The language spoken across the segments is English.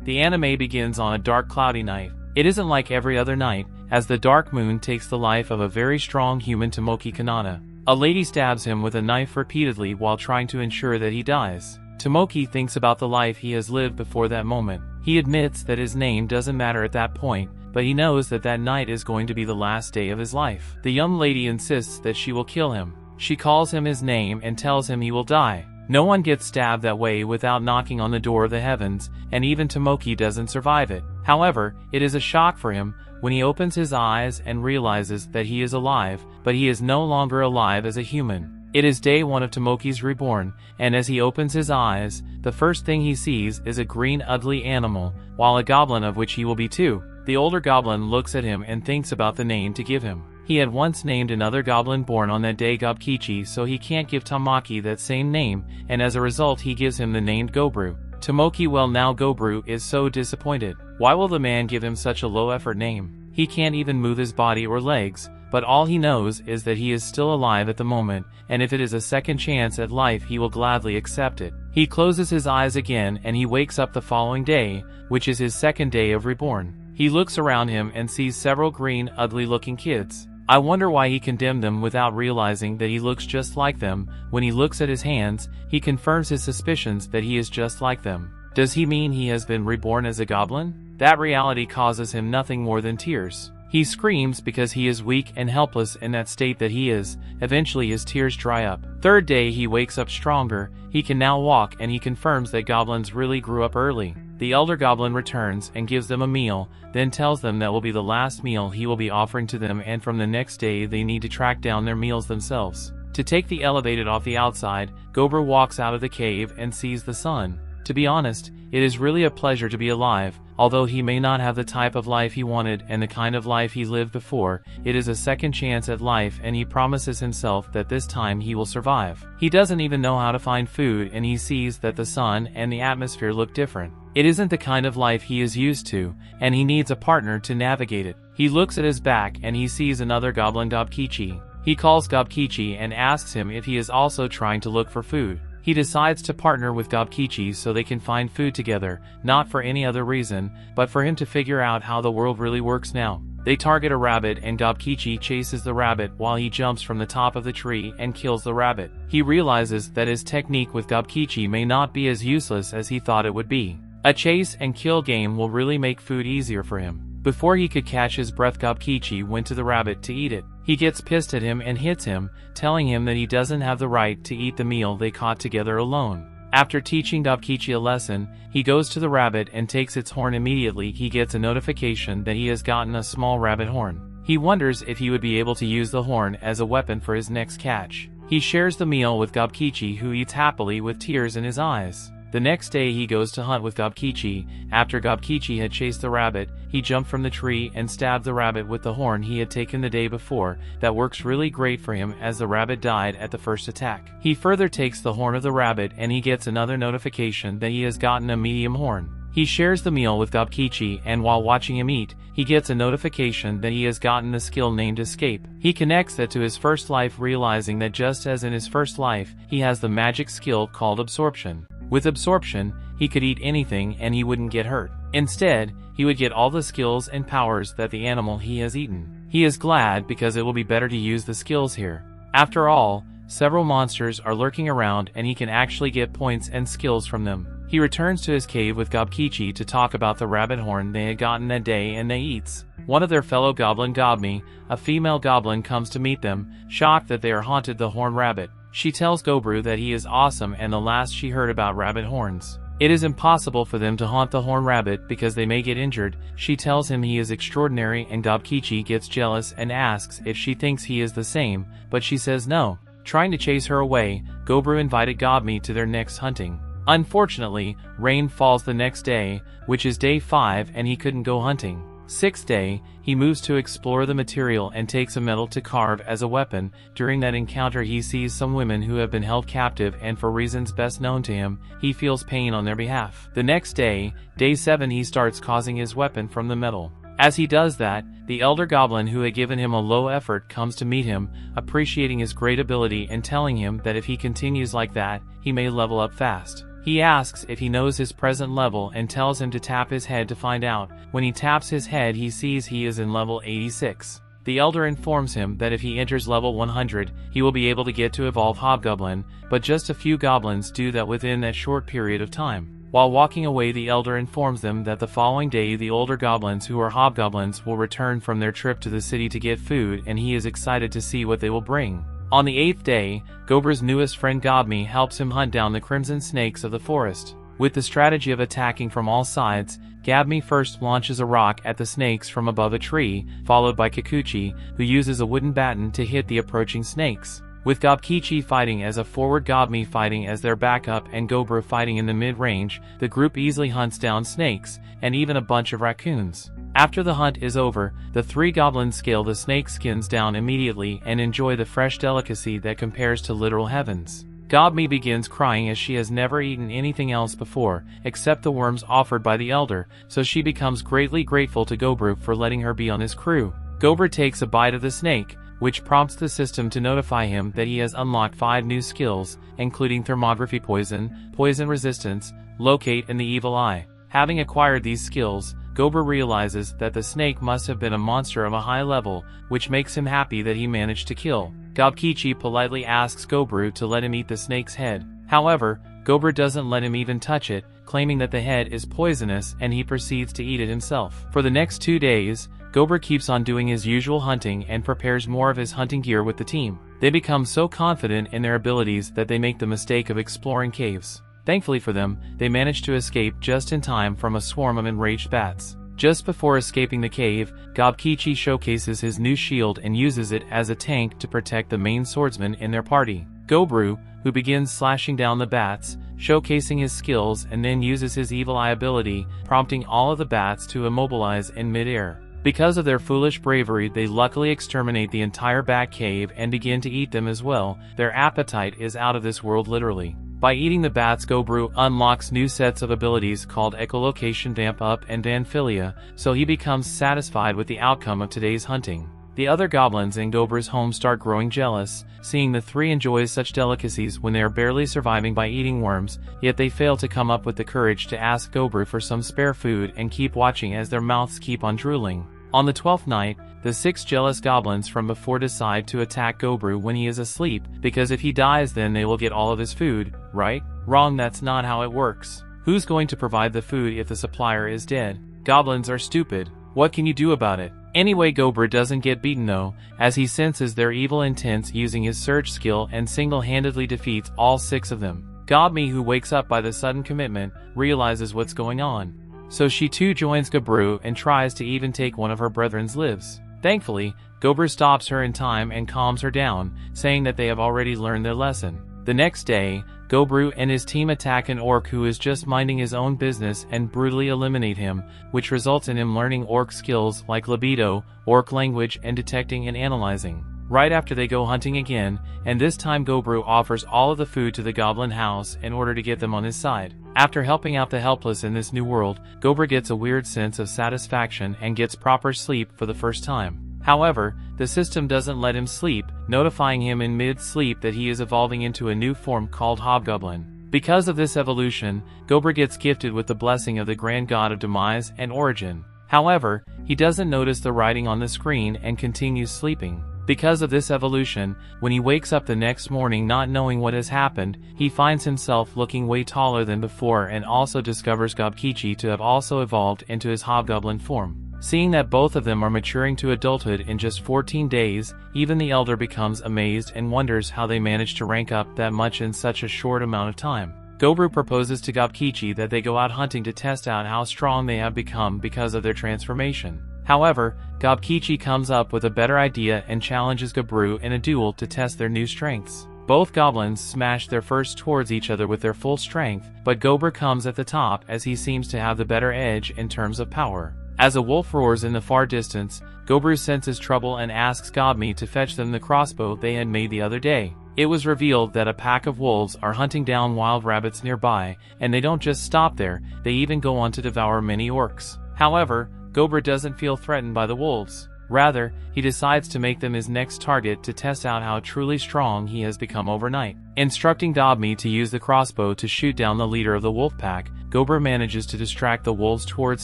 The anime begins on a dark cloudy night. It isn't like every other night, as the dark moon takes the life of a very strong human Tomoki Kanata. A lady stabs him with a knife repeatedly while trying to ensure that he dies. Tomoki thinks about the life he has lived before that moment. He admits that his name doesn't matter at that point, but he knows that that night is going to be the last day of his life. The young lady insists that she will kill him. She calls him his name and tells him he will die. No one gets stabbed that way without knocking on the door of the heavens, and even Tomoki doesn't survive it. However, it is a shock for him when he opens his eyes and realizes that he is alive, but he is no longer alive as a human. It is day 1 of Tomoki's Reborn, and as he opens his eyes, the first thing he sees is a green ugly animal, while a goblin of which he will be too. The older goblin looks at him and thinks about the name to give him. He had once named another goblin born on that day Gobkichi, so he can't give Tomoki that same name, and as a result he gives him the name Gobru. Tomoki, well now Gobru, is so disappointed. Why will the man give him such a low-effort name? He can't even move his body or legs, but all he knows is that he is still alive at the moment, and if it is a second chance at life he will gladly accept it. He closes his eyes again and he wakes up the following day, which is his second day of Reborn. He looks around him and sees several green, ugly-looking kids. I wonder why he condemned them without realizing that he looks just like them. When he looks at his hands, he confirms his suspicions that he is just like them. Does he mean he has been reborn as a goblin? That reality causes him nothing more than tears. He screams because he is weak and helpless in that state that he is. Eventually his tears dry up. Third day he wakes up stronger. He can now walk and he confirms that goblins really grew up early. The elder goblin returns and gives them a meal, then tells them that will be the last meal he will be offering to them, and from the next day they need to track down their meals themselves. To take the elevated off the outside, Gobru walks out of the cave and sees the sun. To be honest, it is really a pleasure to be alive. Although he may not have the type of life he wanted and the kind of life he lived before, it is a second chance at life and he promises himself that this time he will survive. He doesn't even know how to find food and he sees that the sun and the atmosphere look different. It isn't the kind of life he is used to, and he needs a partner to navigate it. He looks at his back and he sees another goblin Gobkichi. He calls Gobkichi and asks him if he is also trying to look for food. He decides to partner with Gobkichi so they can find food together, not for any other reason, but for him to figure out how the world really works now. They target a rabbit and Gobkichi chases the rabbit while he jumps from the top of the tree and kills the rabbit. He realizes that his technique with Gobkichi may not be as useless as he thought it would be. A chase and kill game will really make food easier for him. Before he could catch his breath, Gobkichi went to the rabbit to eat it. He gets pissed at him and hits him, telling him that he doesn't have the right to eat the meal they caught together alone. After teaching Gobkichi a lesson, he goes to the rabbit and takes its horn. Immediately he gets a notification that he has gotten a small rabbit horn. He wonders if he would be able to use the horn as a weapon for his next catch. He shares the meal with Gobkichi, who eats happily with tears in his eyes. The next day he goes to hunt with Gobkichi. After Gobkichi had chased the rabbit, he jumped from the tree and stabbed the rabbit with the horn he had taken the day before. That works really great for him as the rabbit died at the first attack. He further takes the horn of the rabbit and he gets another notification that he has gotten a medium horn. He shares the meal with Gobkichi, and while watching him eat, he gets a notification that he has gotten the skill named Escape. He connects that to his first life, realizing that just as in his first life, he has the magic skill called Absorption. With Absorption, he could eat anything and he wouldn't get hurt. Instead, he would get all the skills and powers that the animal he has eaten. He is glad because it will be better to use the skills here. After all, several monsters are lurking around and he can actually get points and skills from them. He returns to his cave with Gobkichi to talk about the rabbit horn they had gotten that day, and they eats. One of their fellow goblin, Gobmi, a female goblin, comes to meet them, shocked that they are haunted the horn rabbit. She tells Gobru that he is awesome and the last she heard about rabbit horns. It is impossible for them to haunt the horn rabbit because they may get injured. She tells him he is extraordinary and Gobkichi gets jealous and asks if she thinks he is the same, but she says no. Trying to chase her away, Gobru invited Gobmi to their next hunting. Unfortunately, rain falls the next day, which is day 5, and he couldn't go hunting. 6th day, he moves to explore the material and takes a metal to carve as a weapon. During that encounter he sees some women who have been held captive, and for reasons best known to him, he feels pain on their behalf. The next day, day 7, he starts causing his weapon from the metal. As he does that, the elder goblin who had given him a low effort comes to meet him, appreciating his great ability and telling him that if he continues like that, he may level up fast. He asks if he knows his present level and tells him to tap his head to find out. When he taps his head, he sees he is in level 86. The elder informs him that if he enters level 100, he will be able to get to evolve Hobgoblin, but just a few goblins do that within that short period of time. While walking away, the elder informs them that the following day the older goblins who are hobgoblins will return from their trip to the city to get food, and he is excited to see what they will bring. On the 8th day, Gore's newest friend Gourmet helps him hunt down the crimson snakes of the forest. With the strategy of attacking from all sides, Gourmet first launches a rock at the snakes from above a tree, followed by Kikuchi, who uses a wooden baton to hit the approaching snakes. With Gobkichi fighting as a forward, Gourmet fighting as their backup, and Gore fighting in the mid-range, the group easily hunts down snakes, and even a bunch of raccoons. After the hunt is over, the three goblins scale the snake skins down immediately and enjoy the fresh delicacy that compares to literal heavens. Gourmet begins crying as she has never eaten anything else before, except the worms offered by the elder, so she becomes greatly grateful to Gore for letting her be on his crew. Gore takes a bite of the snake, which prompts the system to notify him that he has unlocked 5 new skills, including thermography, poison resistance, locate, and the evil eye. Having acquired these skills, Gore realizes that the snake must have been a monster of a high level, which makes him happy that he managed to kill. Gobkichi politely asks Gore to let him eat the snake's head. However, Gore doesn't let him even touch it, claiming that the head is poisonous, and he proceeds to eat it himself. For the next 2 days, Gore keeps on doing his usual hunting and prepares more of his hunting gear with the team. They become so confident in their abilities that they make the mistake of exploring caves. Thankfully for them, they manage to escape just in time from a swarm of enraged bats. Just before escaping the cave, Gobkichi showcases his new shield and uses it as a tank to protect the main swordsman in their party. Gore, who begins slashing down the bats, showcasing his skills, and then uses his evil eye ability, prompting all of the bats to immobilize in mid-air. Because of their foolish bravery, they luckily exterminate the entire bat cave and begin to eat them as well. Their appetite is out of this world, literally. By eating the bats, Gore unlocks new sets of abilities called Echolocation, Vamp Up, and Danphilia, so he becomes satisfied with the outcome of today's hunting. The other goblins in Gore's home start growing jealous, seeing the three enjoy such delicacies when they are barely surviving by eating worms, yet they fail to come up with the courage to ask Gore for some spare food and keep watching as their mouths keep on drooling. On the 12th night, the 6 jealous goblins from before decide to attack Gore when he is asleep, because if he dies then they will get all of his food, right? Wrong, that's not how it works. Who's going to provide the food if the supplier is dead? Goblins are stupid. What can you do about it? Anyway, Gore doesn't get beaten though, as he senses their evil intents using his surge skill and single-handedly defeats all 6 of them. Gourmet, who wakes up by the sudden commitment, realizes what's going on. So she too joins Gore and tries to even take one of her brethren's lives. Thankfully, Gore stops her in time and calms her down, saying that they have already learned their lesson. The next day, Gore and his team attack an orc who is just minding his own business and brutally eliminate him, which results in him learning orc skills like libido, orc language, and detecting and analyzing. Right after, they go hunting again, and this time Gore offers all of the food to the goblin house in order to get them on his side. After helping out the helpless in this new world, Gore gets a weird sense of satisfaction and gets proper sleep for the first time. However, the system doesn't let him sleep, notifying him in mid-sleep that he is evolving into a new form called Hobgoblin. Because of this evolution, Gore gets gifted with the blessing of the grand god of demise and origin. However, he doesn't notice the writing on the screen and continues sleeping. Because of this evolution, when he wakes up the next morning not knowing what has happened, he finds himself looking way taller than before and also discovers Gobkichi to have also evolved into his hobgoblin form. Seeing that both of them are maturing to adulthood in just 14 days, even the elder becomes amazed and wonders how they managed to rank up that much in such a short amount of time. Gore proposes to Gobkichi that they go out hunting to test out how strong they have become because of their transformation. However, Gobkichi comes up with a better idea and challenges Gore in a duel to test their new strengths. Both goblins smash their fists towards each other with their full strength, but Gore comes at the top as he seems to have the better edge in terms of power. As a wolf roars in the far distance, Gore senses trouble and asks Gourmet to fetch them the crossbow they had made the other day. It was revealed that a pack of wolves are hunting down wild rabbits nearby, and they don't just stop there, they even go on to devour many orcs. However, Gore doesn't feel threatened by the wolves. Rather, he decides to make them his next target to test out how truly strong he has become overnight. Instructing Dobby to use the crossbow to shoot down the leader of the wolf pack, Gobre manages to distract the wolves towards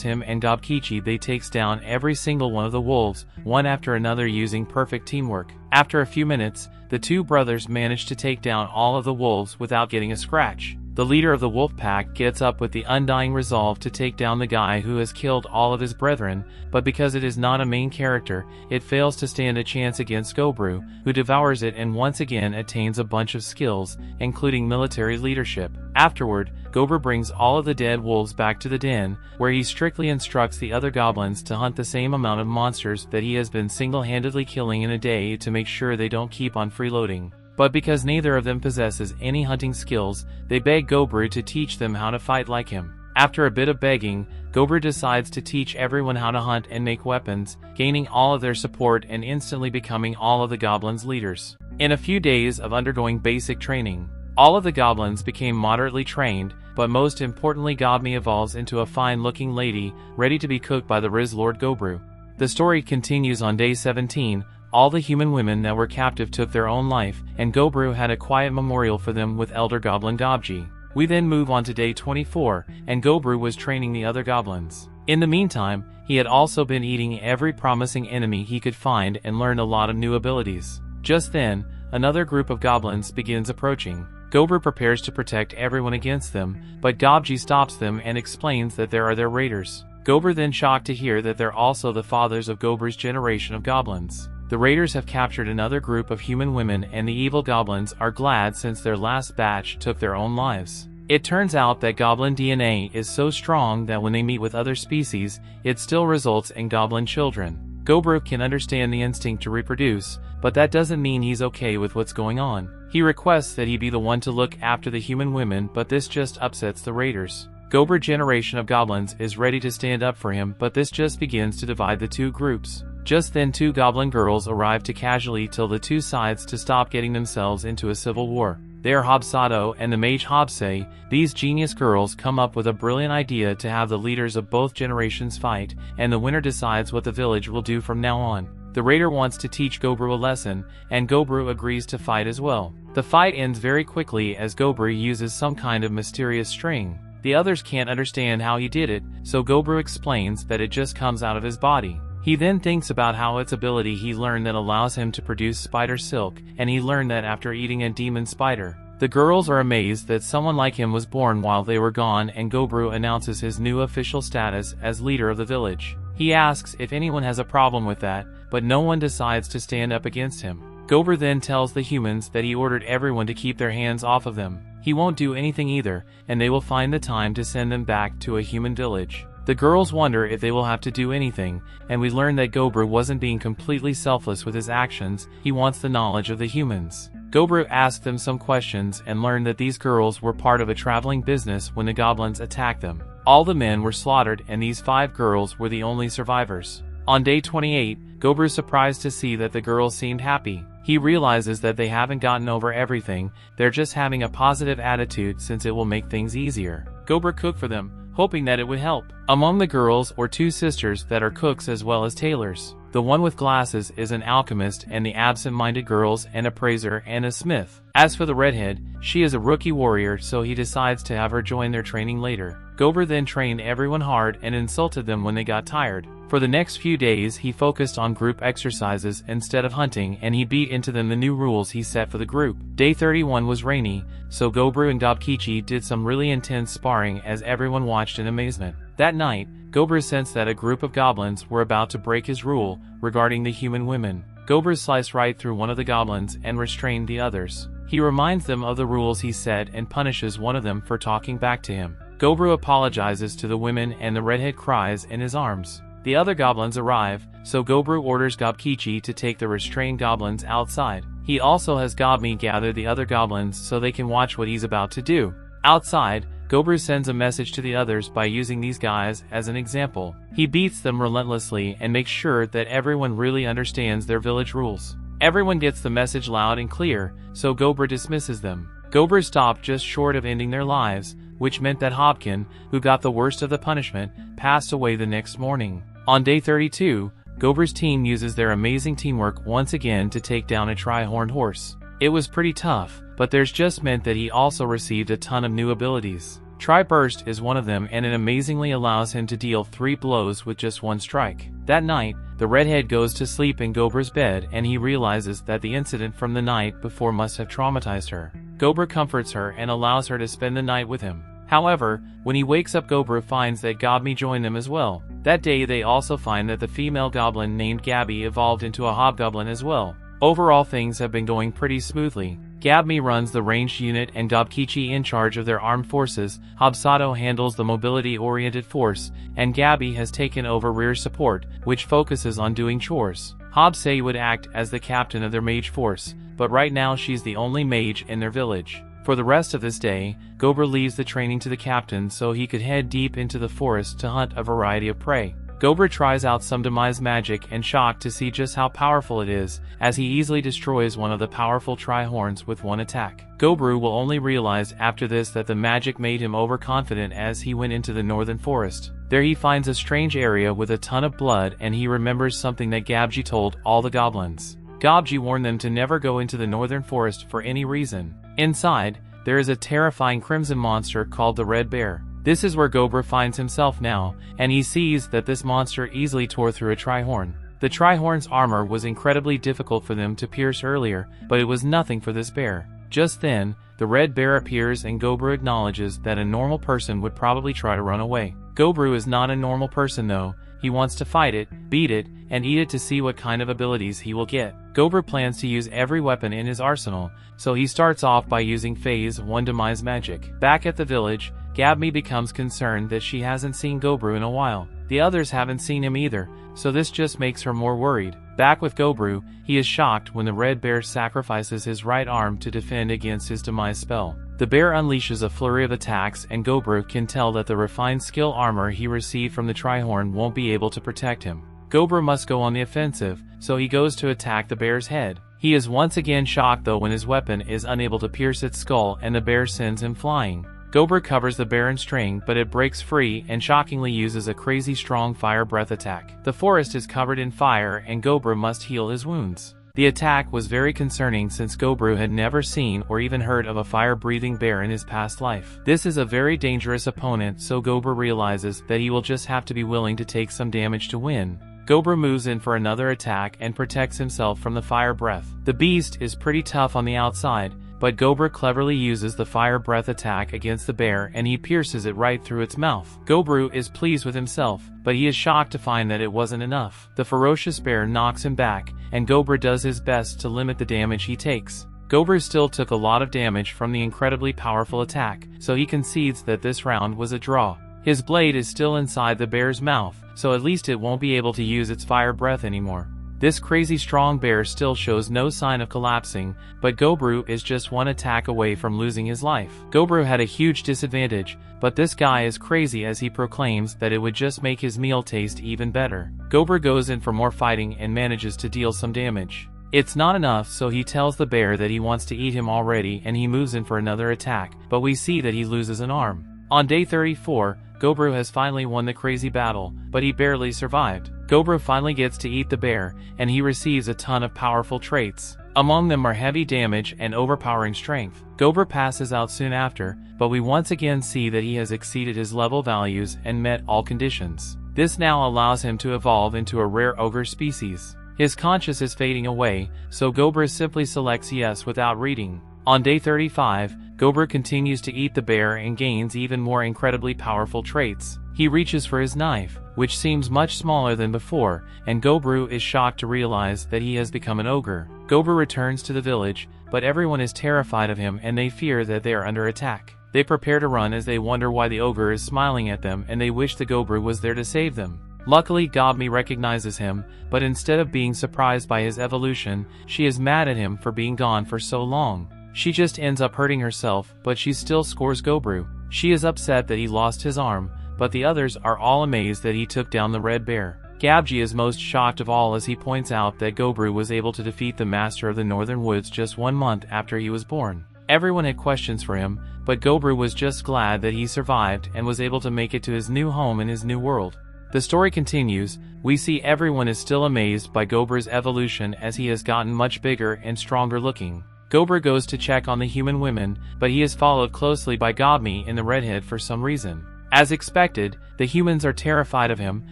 him, and Dobkichi they takes down every single one of the wolves, one after another, using perfect teamwork. After a few minutes, the two brothers manage to take down all of the wolves without getting a scratch. The leader of the wolf pack gets up with the undying resolve to take down the guy who has killed all of his brethren, but because it is not a main character, it fails to stand a chance against Gobre, who devours it and once again attains a bunch of skills, including military leadership. Afterward, Gobre brings all of the dead wolves back to the den, where he strictly instructs the other goblins to hunt the same amount of monsters that he has been single-handedly killing in a day to make sure they don't keep on freeloading. But because neither of them possesses any hunting skills, they beg Gobre to teach them how to fight like him. After a bit of begging, Gobre decides to teach everyone how to hunt and make weapons, gaining all of their support and instantly becoming all of the goblins' leaders. In a few days of undergoing basic training, all of the goblins became moderately trained, but most importantly Goblin evolves into a fine-looking lady, ready to be cooked by the Riz Lord Gobre. The story continues on day 17. All the human women that were captive took their own life, and Gobre had a quiet memorial for them with Elder Goblin Dobji. We then move on to day 24, and Gobre was training the other goblins. In the meantime, he had also been eating every promising enemy he could find and learned a lot of new abilities. Just then, another group of goblins begins approaching. Gobre prepares to protect everyone against them, but Dobji stops them and explains that there are their raiders. Gobre then shocked to hear that they're also the fathers of Gobre's generation of goblins. The raiders have captured another group of human women, and the evil goblins are glad since their last batch took their own lives. It turns out that goblin DNA is so strong that when they meet with other species, it still results in goblin children. Gobre can understand the instinct to reproduce, but that doesn't mean he's okay with what's going on. He requests that he be the one to look after the human women, but this just upsets the raiders. Gobre's generation of goblins is ready to stand up for him, but this just begins to divide the two groups. Just then two goblin girls arrive to casually tell the two sides to stop getting themselves into a civil war. They are Hobsato and the mage Hobse. These genius girls come up with a brilliant idea to have the leaders of both generations fight, and the winner decides what the village will do from now on. The raider wants to teach Gobre a lesson, and Gobre agrees to fight as well. The fight ends very quickly as Gobre uses some kind of mysterious string. The others can't understand how he did it, so Gobre explains that it just comes out of his body. He then thinks about how its ability he learned that allows him to produce spider silk, and he learned that after eating a demon spider. The girls are amazed that someone like him was born while they were gone, and Gobre announces his new official status as leader of the village. He asks if anyone has a problem with that, but no one decides to stand up against him. Gobre then tells the humans that he ordered everyone to keep their hands off of them. He won't do anything either, and they will find the time to send them back to a human village. The girls wonder if they will have to do anything, and we learn that Gobre wasn't being completely selfless with his actions. He wants the knowledge of the humans. Gobre asked them some questions and learned that these girls were part of a traveling business when the goblins attacked them. All the men were slaughtered, and these 5 girls were the only survivors. On day 28, Gobre is surprised to see that the girls seemed happy. He realizes that they haven't gotten over everything, they're just having a positive attitude since it will make things easier. Gobre cooked for them, hoping that it would help. Among the girls were 2 sisters that are cooks as well as tailors. The one with glasses is an alchemist, and the absent-minded girls an appraiser and a smith. As for the redhead, she is a rookie warrior, so he decides to have her join their training later. Gobre then trained everyone hard and insulted them when they got tired. For the next few days he focused on group exercises instead of hunting, and he beat into them the new rules he set for the group. Day 31 was rainy, so Gobre and Dobkichi did some really intense sparring as everyone watched in amazement. That night, Gobre sensed that a group of goblins were about to break his rule regarding the human women. Gobre sliced right through one of the goblins and restrained the others. He reminds them of the rules he set and punishes one of them for talking back to him. Gobre apologizes to the women, and the redhead cries in his arms. The other goblins arrive, so Gobre orders Dobkichi to take the restrained goblins outside. He also has Goblin gather the other goblins so they can watch what he's about to do. Outside, Gobre sends a message to the others by using these guys as an example. He beats them relentlessly and makes sure that everyone really understands their village rules. Everyone gets the message loud and clear, so Gobre dismisses them. Gobre stopped just short of ending their lives, which meant that Hobkin, who got the worst of the punishment, passed away the next morning. On day 32, Gober's team uses their amazing teamwork once again to take down a tri-horned horse. It was pretty tough, but there's just meant that he also received a ton of new abilities. Tri-burst is one of them, and it amazingly allows him to deal 3 blows with just 1 strike. That night, the redhead goes to sleep in Gober's bed and he realizes that the incident from the night before must have traumatized her. Gober comforts her and allows her to spend the night with him. However, when he wakes up, Gober finds that Gourmet joined them as well. That day they also find that the female goblin named Gabby evolved into a hobgoblin as well. Overall, things have been going pretty smoothly. Gourmet runs the ranged unit and Dobkichi in charge of their armed forces, Hobsato handles the mobility-oriented force, and Gabby has taken over rear support, which focuses on doing chores. Hobsei would act as the captain of their mage force, but right now she's the only mage in their village. For the rest of this day, Gober leaves the training to the captain so he could head deep into the forest to hunt a variety of prey. Gober tries out some demise magic and shocked to see just how powerful it is, as he easily destroys one of the powerful tri-horns with 1 attack. Gober will only realize after this that the magic made him overconfident as he went into the northern forest. There he finds a strange area with a ton of blood and he remembers something that Gabji told all the goblins. Gabji warned them to never go into the northern forest for any reason. Inside, there is a terrifying crimson monster called the Red Bear. This is where Gober finds himself now, and he sees that this monster easily tore through a tri-horn. The tri-horn's armor was incredibly difficult for them to pierce earlier, but it was nothing for this bear. Just then, the Red Bear appears and Gober acknowledges that a normal person would probably try to run away. Gober is not a normal person though. He wants to fight it, beat it, and eat it to see what kind of abilities he will get. Gober plans to use every weapon in his arsenal, so he starts off by using Phase 1 demise magic. Back at the village, Gourmet becomes concerned that she hasn't seen Gober in a while. The others haven't seen him either, so this just makes her more worried. Back with Gober, he is shocked when the Red Bear sacrifices his right arm to defend against his demise spell. The bear unleashes a flurry of attacks and Gober can tell that the refined skill armor he received from the tri-horn won't be able to protect him. Gober must go on the offensive, so he goes to attack the bear's head. He is once again shocked though when his weapon is unable to pierce its skull and the bear sends him flying. Gober covers the bear in string, but it breaks free and shockingly uses a crazy strong fire breath attack. The forest is covered in fire and Gober must heal his wounds. The attack was very concerning since Gober had never seen or even heard of a fire-breathing bear in his past life. This is a very dangerous opponent, so Gober realizes that he will just have to be willing to take some damage to win. Gober moves in for another attack and protects himself from the fire breath. The beast is pretty tough on the outside, but Gober cleverly uses the fire breath attack against the bear and he pierces it right through its mouth. Gober is pleased with himself, but he is shocked to find that it wasn't enough. The ferocious bear knocks him back, and Gober does his best to limit the damage he takes. Gober still took a lot of damage from the incredibly powerful attack, so he concedes that this round was a draw. His blade is still inside the bear's mouth, so at least it won't be able to use its fire breath anymore. This crazy strong bear still shows no sign of collapsing, but Gober is just 1 attack away from losing his life. Gober had a huge disadvantage, but this guy is crazy as he proclaims that it would just make his meal taste even better. Gober goes in for more fighting and manages to deal some damage. It's not enough, so he tells the bear that he wants to eat him already and he moves in for another attack, but we see that he loses an arm. On day 34, Gober has finally won the crazy battle, but he barely survived. Gober finally gets to eat the bear, and he receives a ton of powerful traits. Among them are heavy damage and overpowering strength. Gober passes out soon after, but we once again see that he has exceeded his level values and met all conditions. This now allows him to evolve into a rare ogre species. His conscience is fading away, so Gober simply selects yes without reading. On day 35, Gober continues to eat the bear and gains even more incredibly powerful traits. He reaches for his knife, which seems much smaller than before, and Gober is shocked to realize that he has become an ogre. Gober returns to the village, but everyone is terrified of him and they fear that they are under attack. They prepare to run as they wonder why the ogre is smiling at them and they wish the Gober was there to save them. Luckily, Gourmet recognizes him, but instead of being surprised by his evolution, she is mad at him for being gone for so long. She just ends up hurting herself, but she still scores Gober. She is upset that he lost his arm, but the others are all amazed that he took down the Red Bear. Gabji is most shocked of all as he points out that Gober was able to defeat the Master of the Northern Woods just 1 month after he was born. Everyone had questions for him, but Gober was just glad that he survived and was able to make it to his new home in his new world. The story continues. We see everyone is still amazed by Gobra's evolution as he has gotten much bigger and stronger looking. Gobra goes to check on the human women, but he is followed closely by Gourmet and the redhead for some reason. As expected, the humans are terrified of him,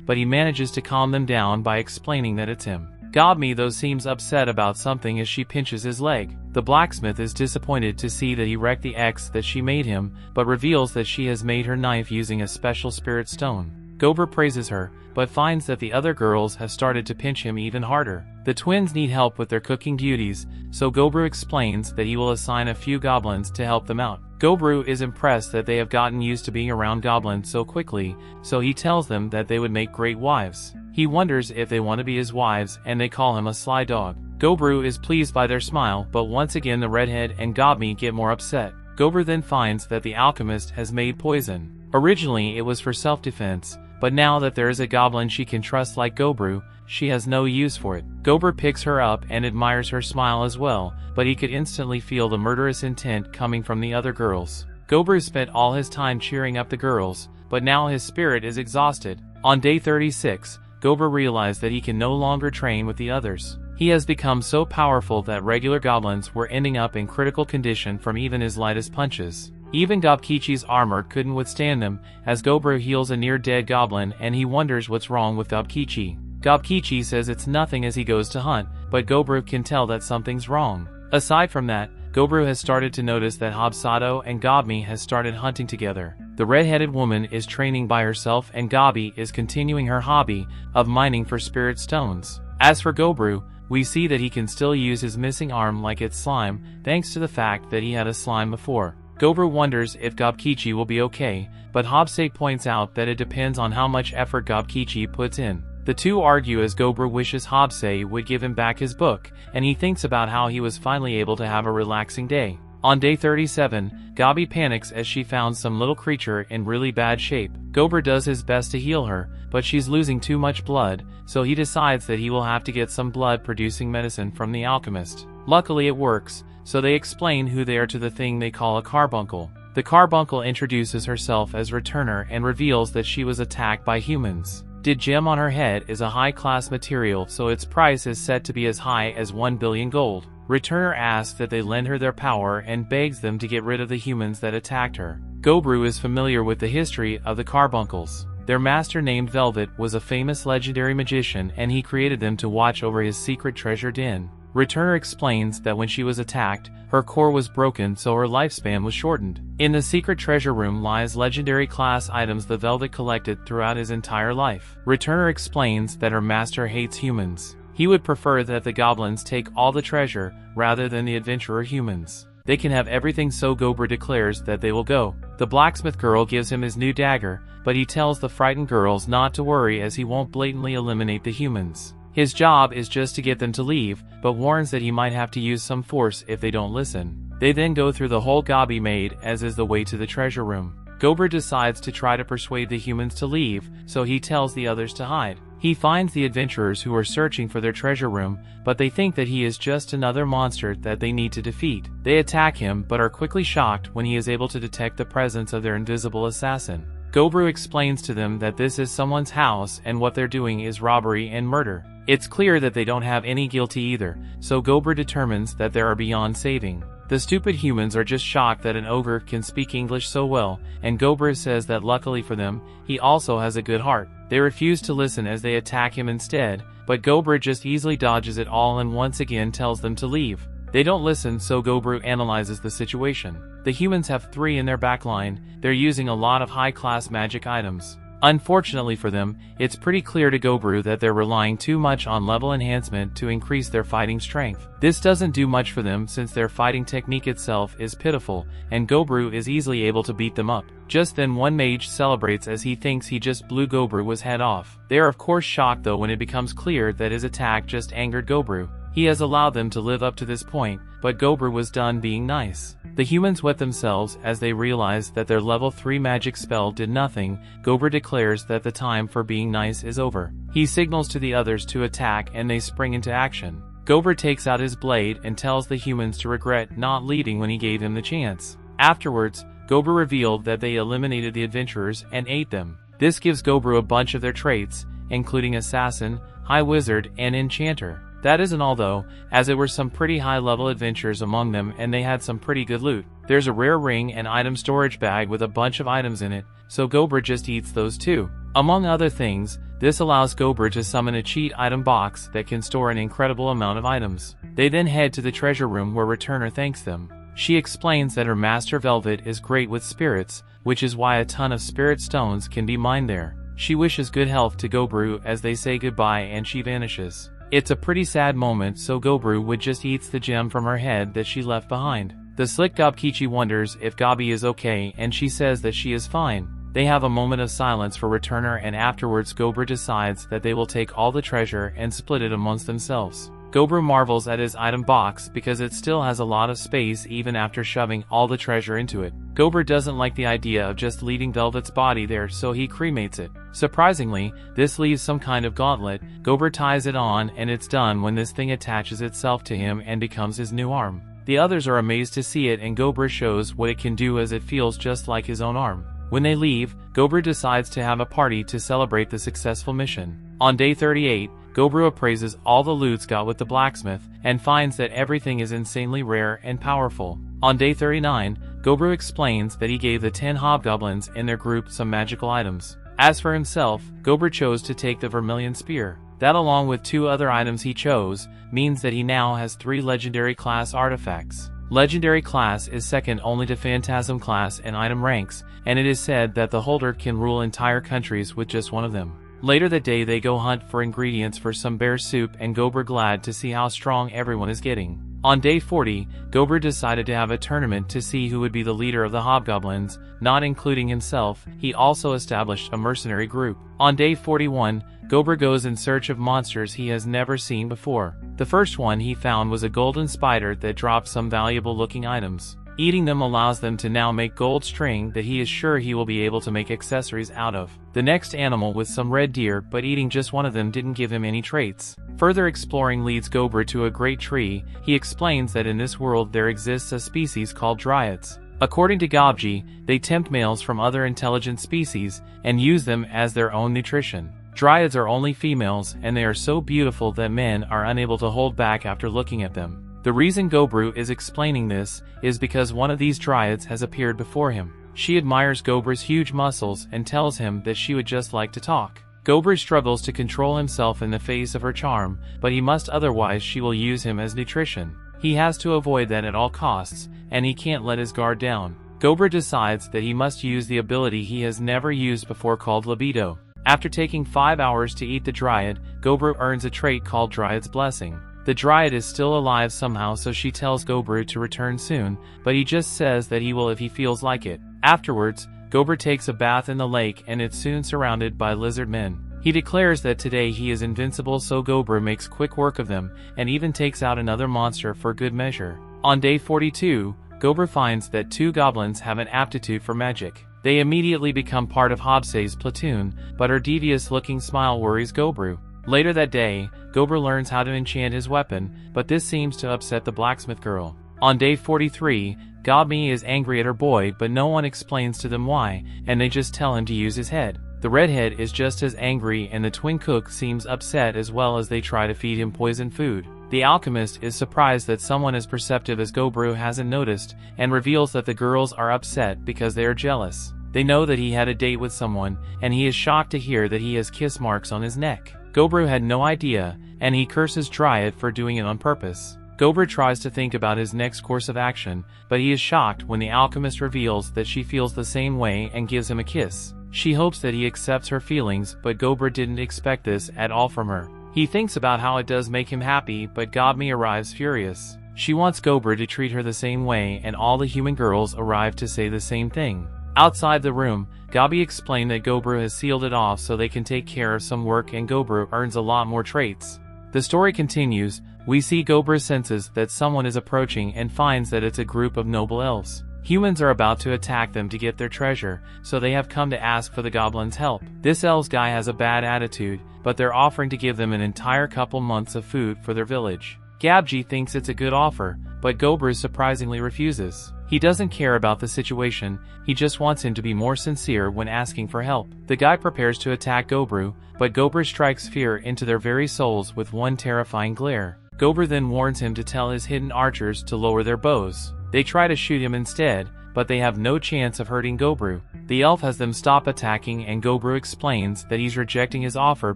but he manages to calm them down by explaining that it's him. Gourmet though seems upset about something as she pinches his leg. The blacksmith is disappointed to see that he wrecked the X that she made him, but reveals that she has made her knife using a special spirit stone. Gobra praises her, but finds that the other girls have started to pinch him even harder. The twins need help with their cooking duties, so Gobru explains that he will assign a few goblins to help them out. Gobru is impressed that they have gotten used to being around goblins so quickly, so he tells them that they would make great wives. He wonders if they want to be his wives, and they call him a sly dog. Gobru is pleased by their smile, but once again the redhead and Gourmet get more upset. Gobru then finds that the alchemist has made poison. Originally it was for self-defense, but now that there is a goblin she can trust like Gobru, she has no use for it. Gobru picks her up and admires her smile as well, but he could instantly feel the murderous intent coming from the other girls. Gobru spent all his time cheering up the girls, but now his spirit is exhausted. On day 36, Gobru realized that he can no longer train with the others. He has become so powerful that regular goblins were ending up in critical condition from even his lightest punches. Even Gobkichi's armor couldn't withstand them, as Gobru heals a near-dead goblin and he wonders what's wrong with Gobkichi. Gobkichi says it's nothing as he goes to hunt, but Gobru can tell that something's wrong. Aside from that, Gobru has started to notice that Hobsato and Gourmet has started hunting together. The red-headed woman is training by herself and Gourmet is continuing her hobby of mining for spirit stones. As for Gobru, we see that he can still use his missing arm like it's slime, thanks to the fact that he had a slime before. Gobru wonders if Gobkichi will be okay, but Hobsate points out that it depends on how much effort Gobkichi puts in. The two argue as Gobru wishes Hobsate would give him back his book, and he thinks about how he was finally able to have a relaxing day. On day 37, Gourmet panics as she found some little creature in really bad shape. Gobru does his best to heal her, but she's losing too much blood, so he decides that he will have to get some blood-producing medicine from the alchemist. Luckily it works, so they explain who they are to the thing they call a carbuncle. The carbuncle introduces herself as Returner and reveals that she was attacked by humans. The gem on her head is a high-class material, so its price is set to be as high as 1 billion gold. Returner asks that they lend her their power and begs them to get rid of the humans that attacked her. Gobru is familiar with the history of the carbuncles. Their master named Velvet was a famous legendary magician and he created them to watch over his secret treasure den. Returner explains that when she was attacked, her core was broken so her lifespan was shortened. In the secret treasure room lies legendary class items the Velvet collected throughout his entire life. Returner explains that her master hates humans. He would prefer that the goblins take all the treasure, rather than the adventurer humans. They can have everything, so Gobru declares that they will go. The blacksmith girl gives him his new dagger, but he tells the frightened girls not to worry as he won't blatantly eliminate the humans. His job is just to get them to leave, but warns that he might have to use some force if they don't listen. They then go through the whole Gourmet made, as is the way to the treasure room. Gobru decides to try to persuade the humans to leave, so he tells the others to hide. He finds the adventurers who are searching for their treasure room, but they think that he is just another monster that they need to defeat. They attack him but are quickly shocked when he is able to detect the presence of their invisible assassin. Gobru explains to them that this is someone's house and what they're doing is robbery and murder. It's clear that they don't have any guilty either, so Gobru determines that they are beyond saving. The stupid humans are just shocked that an ogre can speak English so well, and Gobru says that luckily for them, he also has a good heart. They refuse to listen as they attack him instead, but Gobru just easily dodges it all and once again tells them to leave. They don't listen, so Gobru analyzes the situation. The humans have 3 in their backline. They're using a lot of high-class magic items. Unfortunately for them, it's pretty clear to Gobru that they're relying too much on level enhancement to increase their fighting strength. This doesn't do much for them since their fighting technique itself is pitiful, and Gobru is easily able to beat them up. Just then one mage celebrates as he thinks he just blew Gobru's head off. They are of course shocked though when it becomes clear that his attack just angered Gobru. He has allowed them to live up to this point, but Gobru was done being nice. The humans wet themselves as they realize that their level 3 magic spell did nothing. Gobru declares that the time for being nice is over. He signals to the others to attack and they spring into action. Gobru takes out his blade and tells the humans to regret not leading when he gave him the chance. Afterwards, Gobru revealed that they eliminated the adventurers and ate them. This gives Gourmet a bunch of their traits, including Assassin, High Wizard, and Enchanter. That isn't all though, as there were some pretty high-level adventures among them and they had some pretty good loot. There's a rare ring and item storage bag with a bunch of items in it, so Gourmet just eats those too. Among other things, this allows Gourmet to summon a cheat item box that can store an incredible amount of items. They then head to the treasure room where Returner thanks them. She explains that her master Velvet is great with spirits, which is why a ton of spirit stones can be mined there. She wishes good health to Gourmet as they say goodbye and she vanishes. It's a pretty sad moment, so Gourmet would just eats the gem from her head that she left behind. The slick Gobkichi wonders if Gabi is okay and she says that she is fine. They have a moment of silence for Returner and afterwards Gourmet decides that they will take all the treasure and split it amongst themselves. Gourmet marvels at his item box because it still has a lot of space even after shoving all the treasure into it. Gourmet doesn't like the idea of just leaving Velvet's body there, so he cremates it. Surprisingly, this leaves some kind of gauntlet. Gourmet ties it on and it's done when this thing attaches itself to him and becomes his new arm. The others are amazed to see it and Gourmet shows what it can do as it feels just like his own arm. When they leave, Gourmet decides to have a party to celebrate the successful mission. On day 38, Gourmet appraises all the loots got with the blacksmith and finds that everything is insanely rare and powerful. On day 39, Gourmet explains that he gave the 10 hobgoblins in their group some magical items. As for himself, Gourmet chose to take the Vermilion Spear. That, along with 2 other items he chose, means that he now has 3 legendary class artifacts. Legendary class is second only to Phantasm class in item ranks, and it is said that the holder can rule entire countries with just one of them. Later that day they go hunt for ingredients for some bear soup and Gourmet glad to see how strong everyone is getting. On day 40, Gourmet decided to have a tournament to see who would be the leader of the hobgoblins, not including himself. He also established a mercenary group. On day 41, Gourmet goes in search of monsters he has never seen before. The first one he found was a golden spider that dropped some valuable looking items. Eating them allows them to now make gold string that he is sure he will be able to make accessories out of. The next animal was some red deer, but eating just one of them didn't give him any traits. Further exploring leads Gourmet to a great tree. He explains that in this world there exists a species called dryads. According to Gobji, they tempt males from other intelligent species and use them as their own nutrition. Dryads are only females and they are so beautiful that men are unable to hold back after looking at them. The reason Gourmet is explaining this is because one of these dryads has appeared before him. She admires Gourmet's huge muscles and tells him that she would just like to talk. Gourmet struggles to control himself in the face of her charm, but he must, otherwise she will use him as nutrition. He has to avoid that at all costs, and he can't let his guard down. Gourmet decides that he must use the ability he has never used before called libido. After taking 5 hours to eat the dryad, Gourmet earns a trait called Dryad's Blessing. The dryad is still alive somehow, so she tells Gourmet to return soon, but he just says that he will if he feels like it. Afterwards, Gourmet takes a bath in the lake and it's soon surrounded by lizard men. He declares that today he is invincible, so Gourmet makes quick work of them and even takes out another monster for good measure. On day 42, Gourmet finds that 2 goblins have an aptitude for magic. They immediately become part of Hobsei's platoon, but her devious-looking smile worries Gourmet. Later that day, Gourmet learns how to enchant his weapon, but this seems to upset the blacksmith girl. On day 43, Gourmet is angry at her boy, but no one explains to them why, and they just tell him to use his head. The redhead is just as angry and the twin cook seems upset as well as they try to feed him poisoned food. The alchemist is surprised that someone as perceptive as Gourmet hasn't noticed, and reveals that the girls are upset because they are jealous. They know that he had a date with someone, and he is shocked to hear that he has kiss marks on his neck. Gourmet had no idea, and he curses Dryad for doing it on purpose. Gourmet tries to think about his next course of action, but he is shocked when the alchemist reveals that she feels the same way and gives him a kiss. She hopes that he accepts her feelings, but Gourmet didn't expect this at all from her. He thinks about how it does make him happy, but Gourmet arrives furious. She wants Gourmet to treat her the same way, and all the human girls arrive to say the same thing. Outside the room, Gabi explained that Gourmet has sealed it off so they can take care of some work, and Gourmet earns a lot more traits. The story continues. We see Gourmet senses that someone is approaching and finds that it's a group of noble elves. Humans are about to attack them to get their treasure, so they have come to ask for the goblins' help. This elves guy has a bad attitude, but they're offering to give them an entire couple months of food for their village. Gabji thinks it's a good offer, but Gourmet surprisingly refuses. He doesn't care about the situation, he just wants him to be more sincere when asking for help. The guy prepares to attack Gourmet, but Gourmet strikes fear into their very souls with one terrifying glare. Gourmet then warns him to tell his hidden archers to lower their bows. They try to shoot him instead, but they have no chance of hurting Gourmet. The elf has them stop attacking and Gourmet explains that he's rejecting his offer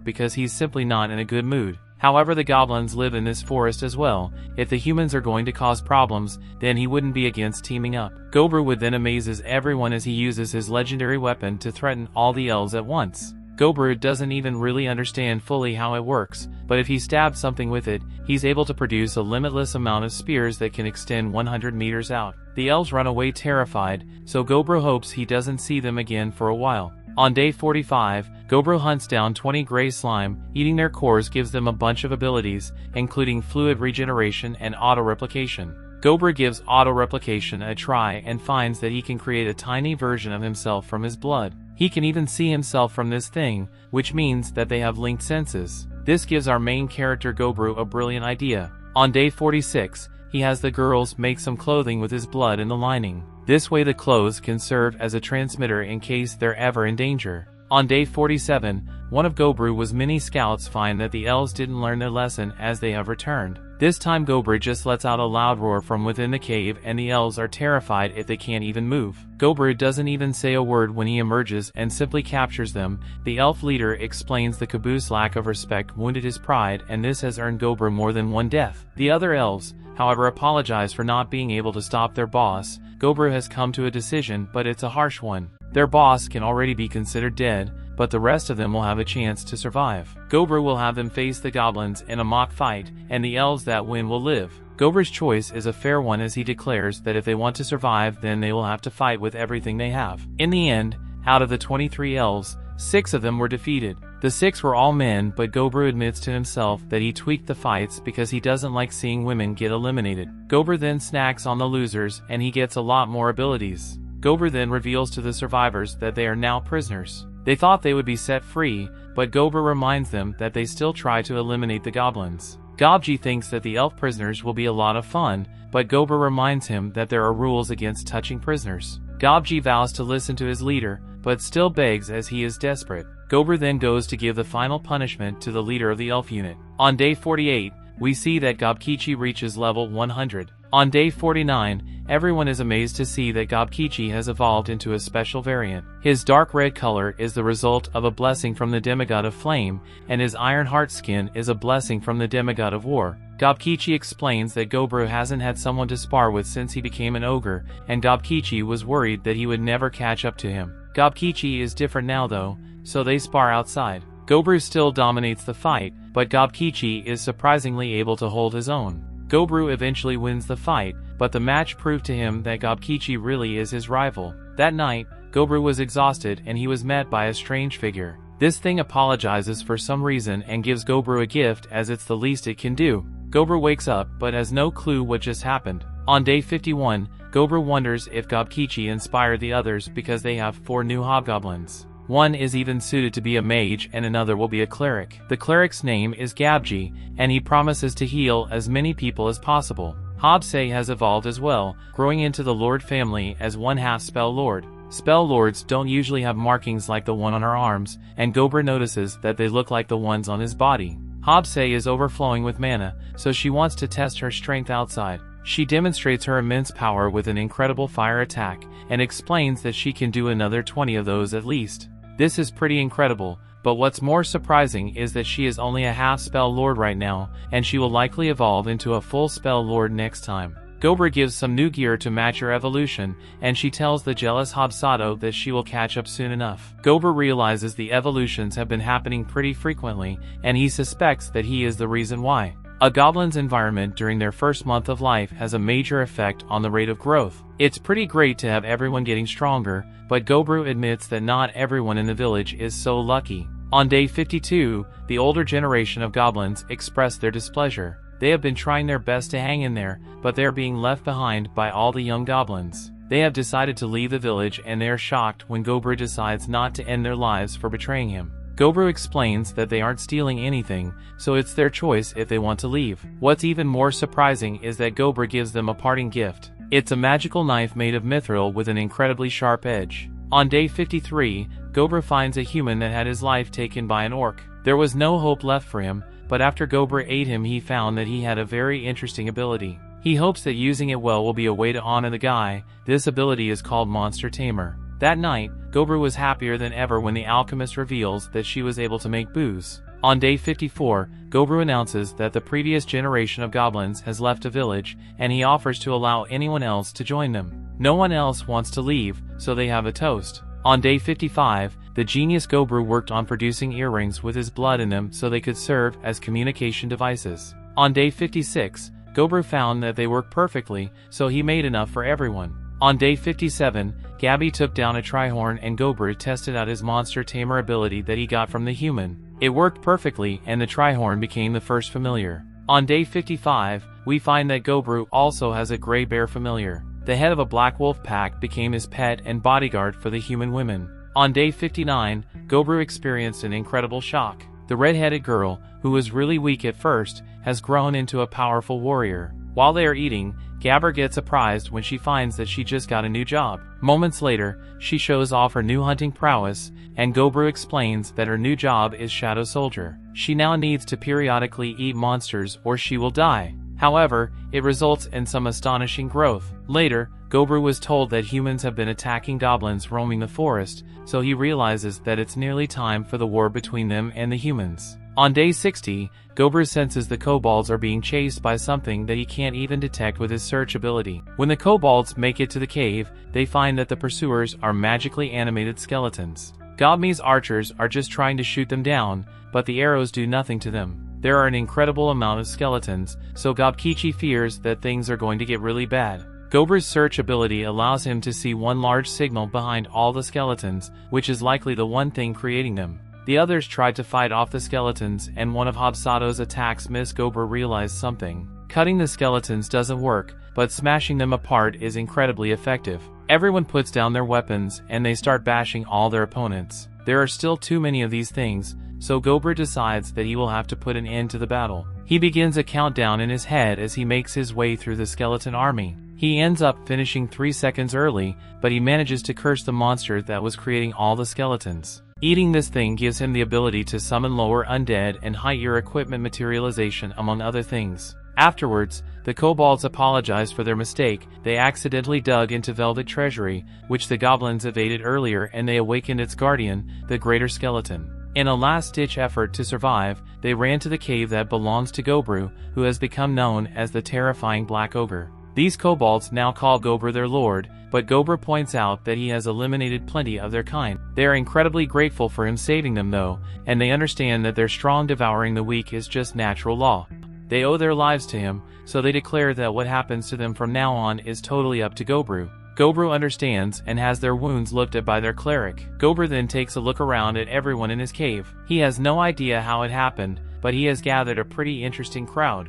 because he's simply not in a good mood. However, the goblins live in this forest as well. If the humans are going to cause problems, then he wouldn't be against teaming up. Gourmet would then amazes everyone as he uses his legendary weapon to threaten all the elves at once. Gourmet doesn't even really understand fully how it works, but if he stabs something with it, he's able to produce a limitless amount of spears that can extend 100 meters out. The elves run away terrified, so Gourmet hopes he doesn't see them again for a while. On day 45, Gourmet hunts down 20 gray slime. Eating their cores gives them a bunch of abilities, including fluid regeneration and auto-replication. Gourmet gives auto-replication a try and finds that he can create a tiny version of himself from his blood. He can even see himself from this thing, which means that they have linked senses. This gives our main character Gourmet a brilliant idea. On day 46, he has the girls make some clothing with his blood in the lining. This way the clothes can serve as a transmitter in case they're ever in danger. On day 47, one of Gourmet's mini scouts find that the elves didn't learn their lesson as they have returned. This time Gourmet just lets out a loud roar from within the cave and the elves are terrified if they can't even move. Gourmet doesn't even say a word when he emerges and simply captures them. The elf leader explains the caboose lack of respect wounded his pride and this has earned Gourmet more than one death. The other elves, however, apologize for not being able to stop their boss. Gourmet has come to a decision, but it's a harsh one. Their boss can already be considered dead, but the rest of them will have a chance to survive. Gourmet will have them face the goblins in a mock fight, and the elves that win will live. Gourmet's choice is a fair one as he declares that if they want to survive then they will have to fight with everything they have. In the end, out of the 23 elves, 6 of them were defeated. The 6 were all men, but Gourmet admits to himself that he tweaked the fights because he doesn't like seeing women get eliminated. Gourmet then snacks on the losers and he gets a lot more abilities. Gourmet then reveals to the survivors that they are now prisoners. They thought they would be set free, but Gourmet reminds them that they still try to eliminate the goblins. Gobji thinks that the elf prisoners will be a lot of fun, but Gourmet reminds him that there are rules against touching prisoners. Gobji vows to listen to his leader, but still begs as he is desperate. Gourmet then goes to give the final punishment to the leader of the elf unit. On day 48, we see that Gobkichi reaches level 100. On day 49, everyone is amazed to see that Gobkichi has evolved into a special variant. His dark red color is the result of a blessing from the demigod of flame, and his iron heart skin is a blessing from the demigod of war. Gobkichi explains that Gourmet hasn't had someone to spar with since he became an ogre, and Gobkichi was worried that he would never catch up to him. Gobkichi is different now though, so they spar outside. Gourmet still dominates the fight, but Gobkichi is surprisingly able to hold his own. Gourmet eventually wins the fight, but the match proved to him that Gobkichi really is his rival. That night, Gourmet was exhausted and he was met by a strange figure. This thing apologizes for some reason and gives Gourmet a gift as it's the least it can do. Gourmet wakes up but has no clue what just happened. On day 51, Gourmet wonders if Gobkichi inspired the others because they have 4 new hobgoblins. One is even suited to be a mage and another will be a cleric. The cleric's name is Gabji, and he promises to heal as many people as possible. Hobsei has evolved as well, growing into the Lord family as one half spell lord. Spell lords don't usually have markings like the one on her arms, and Gourmet notices that they look like the ones on his body. Hobsei is overflowing with mana, so she wants to test her strength outside. She demonstrates her immense power with an incredible fire attack, and explains that she can do another 20 of those at least. This is pretty incredible, but what's more surprising is that she is only a half spell lord right now, and she will likely evolve into a full spell lord next time. Gourmet gives some new gear to match her evolution, and she tells the jealous Hobsato that she will catch up soon enough. Gourmet realizes the evolutions have been happening pretty frequently, and he suspects that he is the reason why. A goblin's environment during their first month of life has a major effect on the rate of growth. It's pretty great to have everyone getting stronger, but Gourmet admits that not everyone in the village is so lucky. On day 52, the older generation of goblins express their displeasure. They have been trying their best to hang in there, but they are being left behind by all the young goblins. They have decided to leave the village and they are shocked when Gourmet decides not to end their lives for betraying him. Gourmet explains that they aren't stealing anything, so it's their choice if they want to leave. What's even more surprising is that Gourmet gives them a parting gift. It's a magical knife made of mithril with an incredibly sharp edge. On day 53, Gourmet finds a human that had his life taken by an orc. There was no hope left for him, but after Gourmet ate him he found that he had a very interesting ability. He hopes that using it well will be a way to honor the guy. This ability is called Monster Tamer. That night, Gourmet was happier than ever when the alchemist reveals that she was able to make booze. On day 54, Gourmet announces that the previous generation of goblins has left a village, and he offers to allow anyone else to join them. No one else wants to leave, so they have a toast. On day 55, the genius Gourmet worked on producing earrings with his blood in them so they could serve as communication devices. On day 56, Gourmet found that they worked perfectly, so he made enough for everyone. On day 57, Gabby took down a Trihorn and Gourmet tested out his Monster Tamer ability that he got from the human. It worked perfectly and the Trihorn became the first familiar. On day 55, we find that Gourmet also has a gray bear familiar. The head of a black wolf pack became his pet and bodyguard for the human women. On day 59, Gourmet experienced an incredible shock. The red-headed girl, who was really weak at first, has grown into a powerful warrior. While they are eating, Gabber gets surprised when she finds that she just got a new job. Moments later, she shows off her new hunting prowess, and Gourmet explains that her new job is Shadow Soldier. She now needs to periodically eat monsters or she will die. However, it results in some astonishing growth. Later, Gourmet was told that humans have been attacking goblins roaming the forest, so he realizes that it's nearly time for the war between them and the humans. On day 60, Gourmet senses the kobolds are being chased by something that he can't even detect with his search ability. When the kobolds make it to the cave, they find that the pursuers are magically animated skeletons. Gourmet's archers are just trying to shoot them down, but the arrows do nothing to them. There are an incredible amount of skeletons, so Gobkichi fears that things are going to get really bad. Gourmet's search ability allows him to see one large signal behind all the skeletons, which is likely the one thing creating them. The others tried to fight off the skeletons, and one of Hobsato's attacks missed. Gourmet realized something. Cutting the skeletons doesn't work, but smashing them apart is incredibly effective. Everyone puts down their weapons, and they start bashing all their opponents. There are still too many of these things, so Gourmet decides that he will have to put an end to the battle. He begins a countdown in his head as he makes his way through the skeleton army. He ends up finishing 3 seconds early, but he manages to curse the monster that was creating all the skeletons. Eating this thing gives him the ability to summon lower undead and higher equipment materialization, among other things. Afterwards, the kobolds apologize for their mistake. They accidentally dug into Velvet Treasury, which the goblins evaded earlier, and they awakened its guardian, the Greater Skeleton. In a last-ditch effort to survive, they ran to the cave that belongs to Gourmet, who has become known as the terrifying Black Ogre. These kobolds now call Gourmet their lord, but Gourmet points out that he has eliminated plenty of their kind. They are incredibly grateful for him saving them though, and they understand that their strong devouring the weak is just natural law. They owe their lives to him, so they declare that what happens to them from now on is totally up to Gourmet. Gourmet understands and has their wounds looked at by their cleric. Gourmet then takes a look around at everyone in his cave. He has no idea how it happened, but he has gathered a pretty interesting crowd.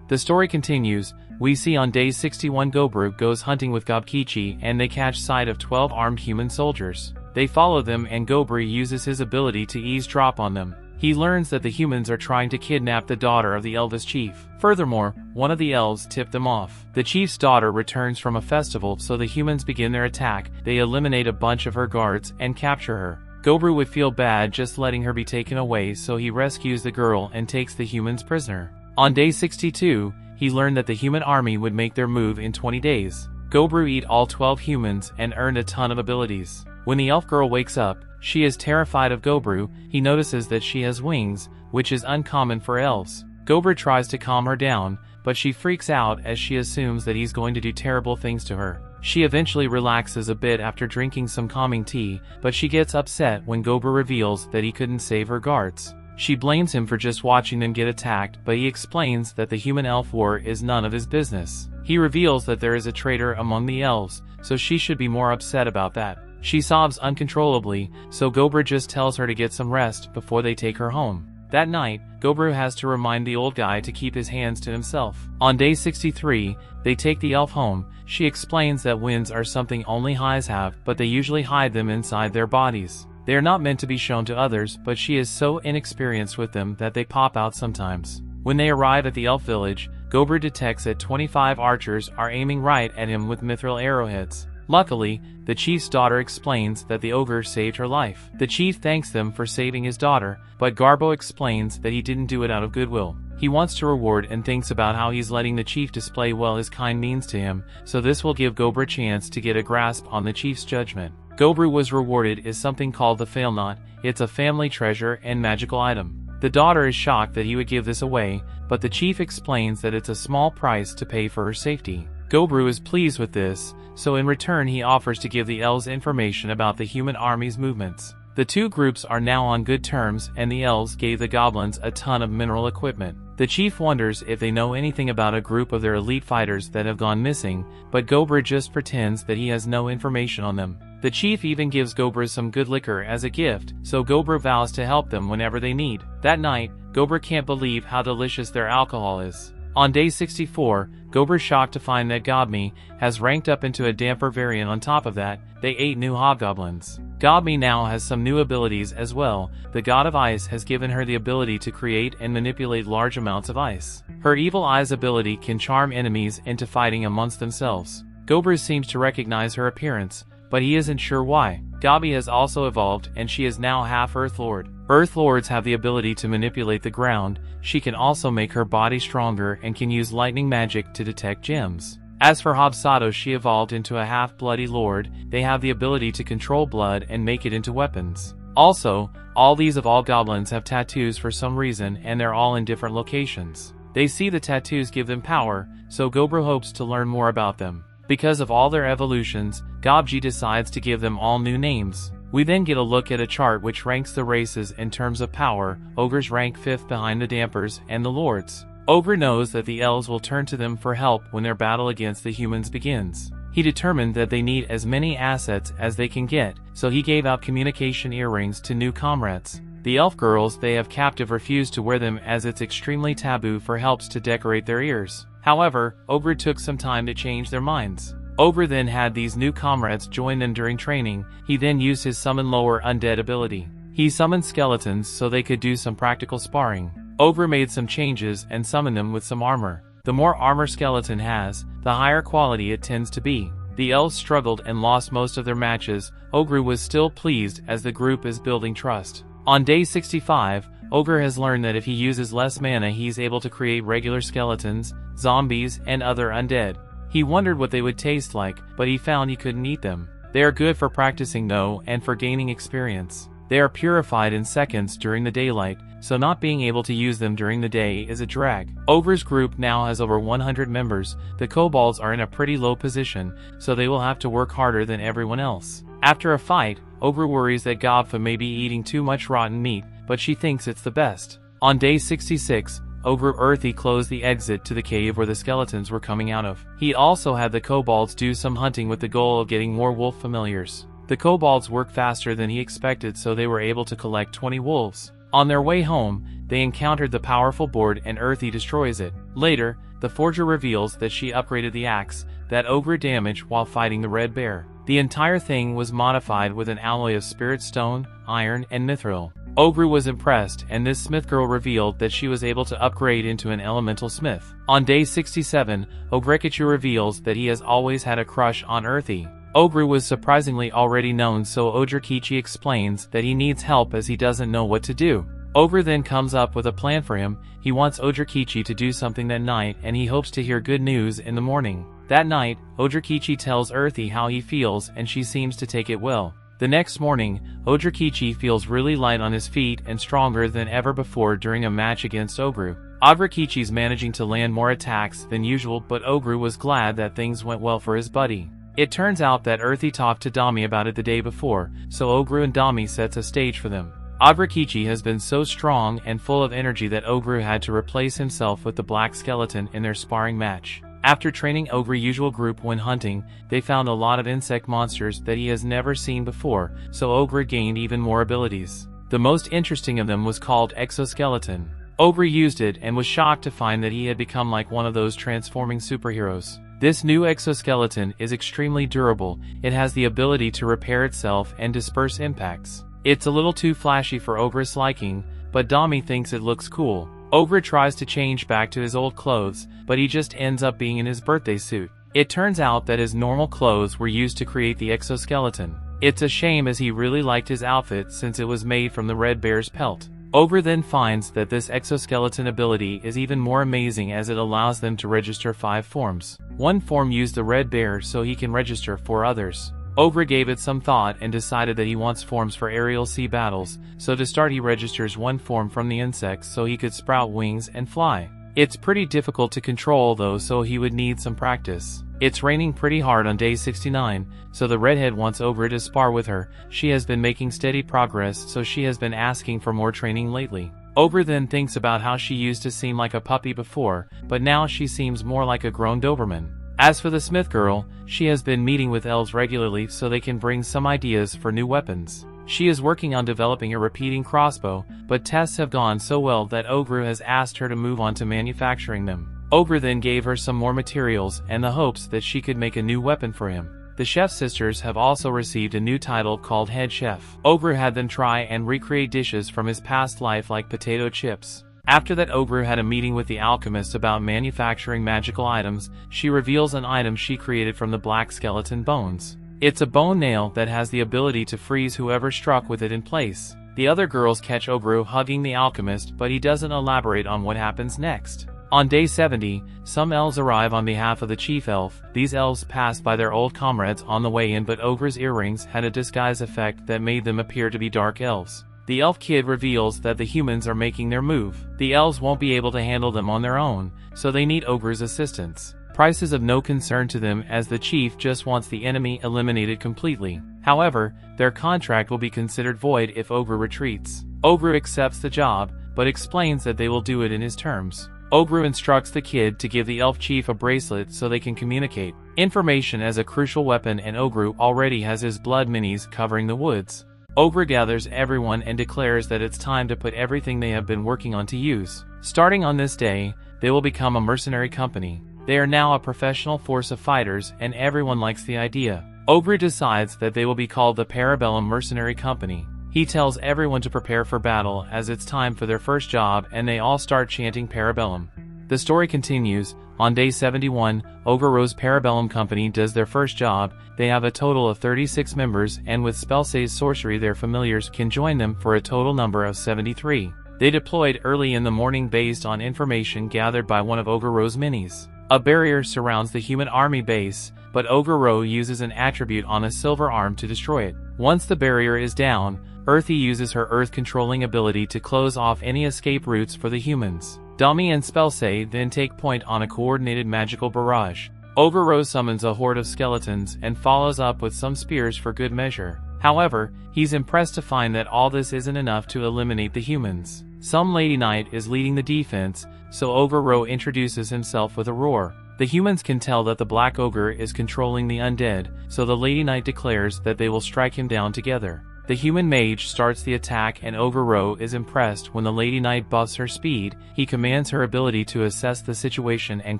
The story continues. We see on day 61 Gourmet goes hunting with Gobkichi and they catch sight of 12 armed human soldiers. They follow them and Gourmet uses his ability to eavesdrop on them. He learns that the humans are trying to kidnap the daughter of the Elvis chief. Furthermore, one of the elves tipped them off. The chief's daughter returns from a festival, so the humans begin their attack. They eliminate a bunch of her guards and capture her. Gourmet would feel bad just letting her be taken away, so he rescues the girl and takes the humans prisoner. On day 62, he learned that the human army would make their move in 20 days. Gourmet eat all 12 humans and earned a ton of abilities. When the elf girl wakes up, she is terrified of Gourmet. He notices that she has wings, which is uncommon for elves. Gourmet tries to calm her down, but she freaks out as she assumes that he's going to do terrible things to her. She eventually relaxes a bit after drinking some calming tea, but she gets upset when Gourmet reveals that he couldn't save her guards. She blames him for just watching them get attacked, but he explains that the human-elf war is none of his business. He reveals that there is a traitor among the elves, so she should be more upset about that. She sobs uncontrollably, so Gourmet just tells her to get some rest before they take her home. That night, Gourmet has to remind the old guy to keep his hands to himself. On day 63, they take the elf home. She explains that winds are something only highs have, but they usually hide them inside their bodies. They are not meant to be shown to others, but she is so inexperienced with them that they pop out sometimes. When they arrive at the elf village, Gore detects that 25 archers are aiming right at him with mithril arrowheads. Luckily, the chief's daughter explains that the ogre saved her life. The chief thanks them for saving his daughter, but Garbo explains that he didn't do it out of goodwill. He wants to reward and thinks about how he's letting the chief display well his kind means to him, so this will give Gore a chance to get a grasp on the chief's judgment. Gore was rewarded is something called the fail knot. It's a family treasure and magical item. The daughter is shocked that he would give this away, but the chief explains that it's a small price to pay for her safety. Gore is pleased with this, so in return he offers to give the elves information about the human army's movements. The two groups are now on good terms, and the elves gave the goblins a ton of mineral equipment. The chief wonders if they know anything about a group of their elite fighters that have gone missing, but Gore just pretends that he has no information on them. The chief even gives Gore some good liquor as a gift, so Gore vows to help them whenever they need. That night, Gore can't believe how delicious their alcohol is. On day 64, Gore's shocked to find that Gourmet has ranked up into a damper variant. On top of that, they ate new hobgoblins. Gourmet now has some new abilities as well. The god of ice has given her the ability to create and manipulate large amounts of ice. Her evil eyes ability can charm enemies into fighting amongst themselves. Gore seems to recognize her appearance, but he isn't sure why. Gourmet has also evolved, and she is now half Earth Lord. Earth Lords have the ability to manipulate the ground. She can also make her body stronger and can use lightning magic to detect gems. As for Hobsato, she evolved into a half-bloody lord. They have the ability to control blood and make it into weapons. Also, all these of all goblins have tattoos for some reason, and they're all in different locations. They see the tattoos give them power, so Gore hopes to learn more about them. Because of all their evolutions, Gobji decides to give them all new names. We then get a look at a chart which ranks the races in terms of power. Ogres rank 5th behind the dampers and the lords. Gore knows that the elves will turn to them for help when their battle against the humans begins. He determined that they need as many assets as they can get, so he gave out communication earrings to new comrades. The elf girls they have captive refuse to wear them as it's extremely taboo for helps to decorate their ears. However, Gore took some time to change their minds. Gore then had these new comrades join them during training. He then used his summon lower undead ability. He summoned skeletons so they could do some practical sparring. Gore made some changes and summoned them with some armor. The more armor skeleton has, the higher quality it tends to be. The elves struggled and lost most of their matches. Gore was still pleased as the group is building trust. On day 65, Gore has learned that if he uses less mana he's able to create regular skeletons, zombies, and other undead. He wondered what they would taste like, but he found he couldn't eat them. They are good for practicing though and for gaining experience. They are purified in seconds during the daylight, so not being able to use them during the day is a drag. Gore's group now has over 100 members. The kobolds are in a pretty low position, so they will have to work harder than everyone else. After a fight, Gore worries that Gobfa may be eating too much rotten meat, but she thinks it's the best. On day 66, Earthy closed the exit to the cave where the skeletons were coming out of. He also had the kobolds do some hunting with the goal of getting more wolf familiars. The kobolds worked faster than he expected, so they were able to collect 20 wolves. On their way home, they encountered the powerful board and Earthy destroys it. Later, the forger reveals that she upgraded the axe that Gore damaged while fighting the red bear. The entire thing was modified with an alloy of spirit stone, iron, and mithril. Gore was impressed, and this smith girl revealed that she was able to upgrade into an elemental smith. On day 67, Ogrekichu reveals that he has always had a crush on Earthy. Gore was surprisingly already known, so Ogrekichi explains that he needs help as he doesn't know what to do. Gore then comes up with a plan for him. He wants Ogrekichi to do something that night, and he hopes to hear good news in the morning. That night, Ogrekichi tells Earthy how he feels, and she seems to take it well. The next morning, Ogrekichi feels really light on his feet and stronger than ever before during a match against Ogre. Ogrekichi's managing to land more attacks than usual, but Ogre was glad that things went well for his buddy. It turns out that Earthy talked to Dami about it the day before, so Ogre and Dami sets a stage for them. Ogrekichi has been so strong and full of energy that Ogre had to replace himself with the black skeleton in their sparring match. After training Ogre's usual group when hunting, they found a lot of insect monsters that he has never seen before, so Ogre gained even more abilities. The most interesting of them was called Exoskeleton. Ogre used it and was shocked to find that he had become like one of those transforming superheroes. This new exoskeleton is extremely durable. It has the ability to repair itself and disperse impacts. It's a little too flashy for Ogre's liking, but Dami thinks it looks cool. Ogre tries to change back to his old clothes, but he just ends up being in his birthday suit. It turns out that his normal clothes were used to create the exoskeleton. It's a shame as he really liked his outfit since it was made from the red bear's pelt. Ogre then finds that this exoskeleton ability is even more amazing as it allows them to register 5 forms. One form used the red bear so he can register 4 others. Ogre gave it some thought and decided that he wants forms for aerial sea battles, so to start he registers 1 form from the insects so he could sprout wings and fly. It's pretty difficult to control though, so he would need some practice. It's raining pretty hard on day 69, so the redhead wants Ogre to spar with her. She has been making steady progress, so she has been asking for more training lately. Ogre then thinks about how she used to seem like a puppy before, but now she seems more like a grown Doberman. As for the Smith girl, she has been meeting with elves regularly so they can bring some ideas for new weapons. She is working on developing a repeating crossbow, but tests have gone so well that Ogre has asked her to move on to manufacturing them. Ogre then gave her some more materials and the hopes that she could make a new weapon for him. The chef sisters have also received a new title called head chef. Ogre had them try and recreate dishes from his past life like potato chips. After that, Ogre had a meeting with the alchemist about manufacturing magical items. She reveals an item she created from the black skeleton bones. It's a bone nail that has the ability to freeze whoever struck with it in place. The other girls catch Ogre hugging the alchemist, but he doesn't elaborate on what happens next. On day 70, some elves arrive on behalf of the chief elf. These elves passed by their old comrades on the way in, but Ogre's earrings had a disguise effect that made them appear to be dark elves. The elf kid reveals that the humans are making their move. The elves won't be able to handle them on their own, so they need Ogre's assistance. Price is of no concern to them as the chief just wants the enemy eliminated completely. However, their contract will be considered void if Ogre retreats. Ogre accepts the job, but explains that they will do it in his terms. Ogre instructs the kid to give the elf chief a bracelet so they can communicate information as a crucial weapon, and Ogre already has his blood minis covering the woods. Ogre gathers everyone and declares that it's time to put everything they have been working on to use. Starting on this day, they will become a mercenary company. They are now a professional force of fighters, and everyone likes the idea. Ogre decides that they will be called the Parabellum Mercenary Company. He tells everyone to prepare for battle as it's time for their first job, and they all start chanting Parabellum. The story continues. On day 71, Ogre's Parabellum Company does their first job. They have a total of 36 members, and with Spellsay's sorcery their familiars can join them for a total number of 73. They deployed early in the morning based on information gathered by one of Ogre's minis. A barrier surrounds the human army base, but Ogre uses an attribute on a silver arm to destroy it. Once the barrier is down, Earthy uses her earth-controlling ability to close off any escape routes for the humans. Dami and Spellsay then take point on a coordinated magical barrage. Ogre summons a horde of skeletons and follows up with some spears for good measure. However, he's impressed to find that all this isn't enough to eliminate the humans. Some Lady Knight is leading the defense, so Ogre introduces himself with a roar. The humans can tell that the Black Ogre is controlling the undead, so the Lady Knight declares that they will strike him down together. The human mage starts the attack, and Ogre is impressed when the Lady Knight buffs her speed. He commands her ability to assess the situation and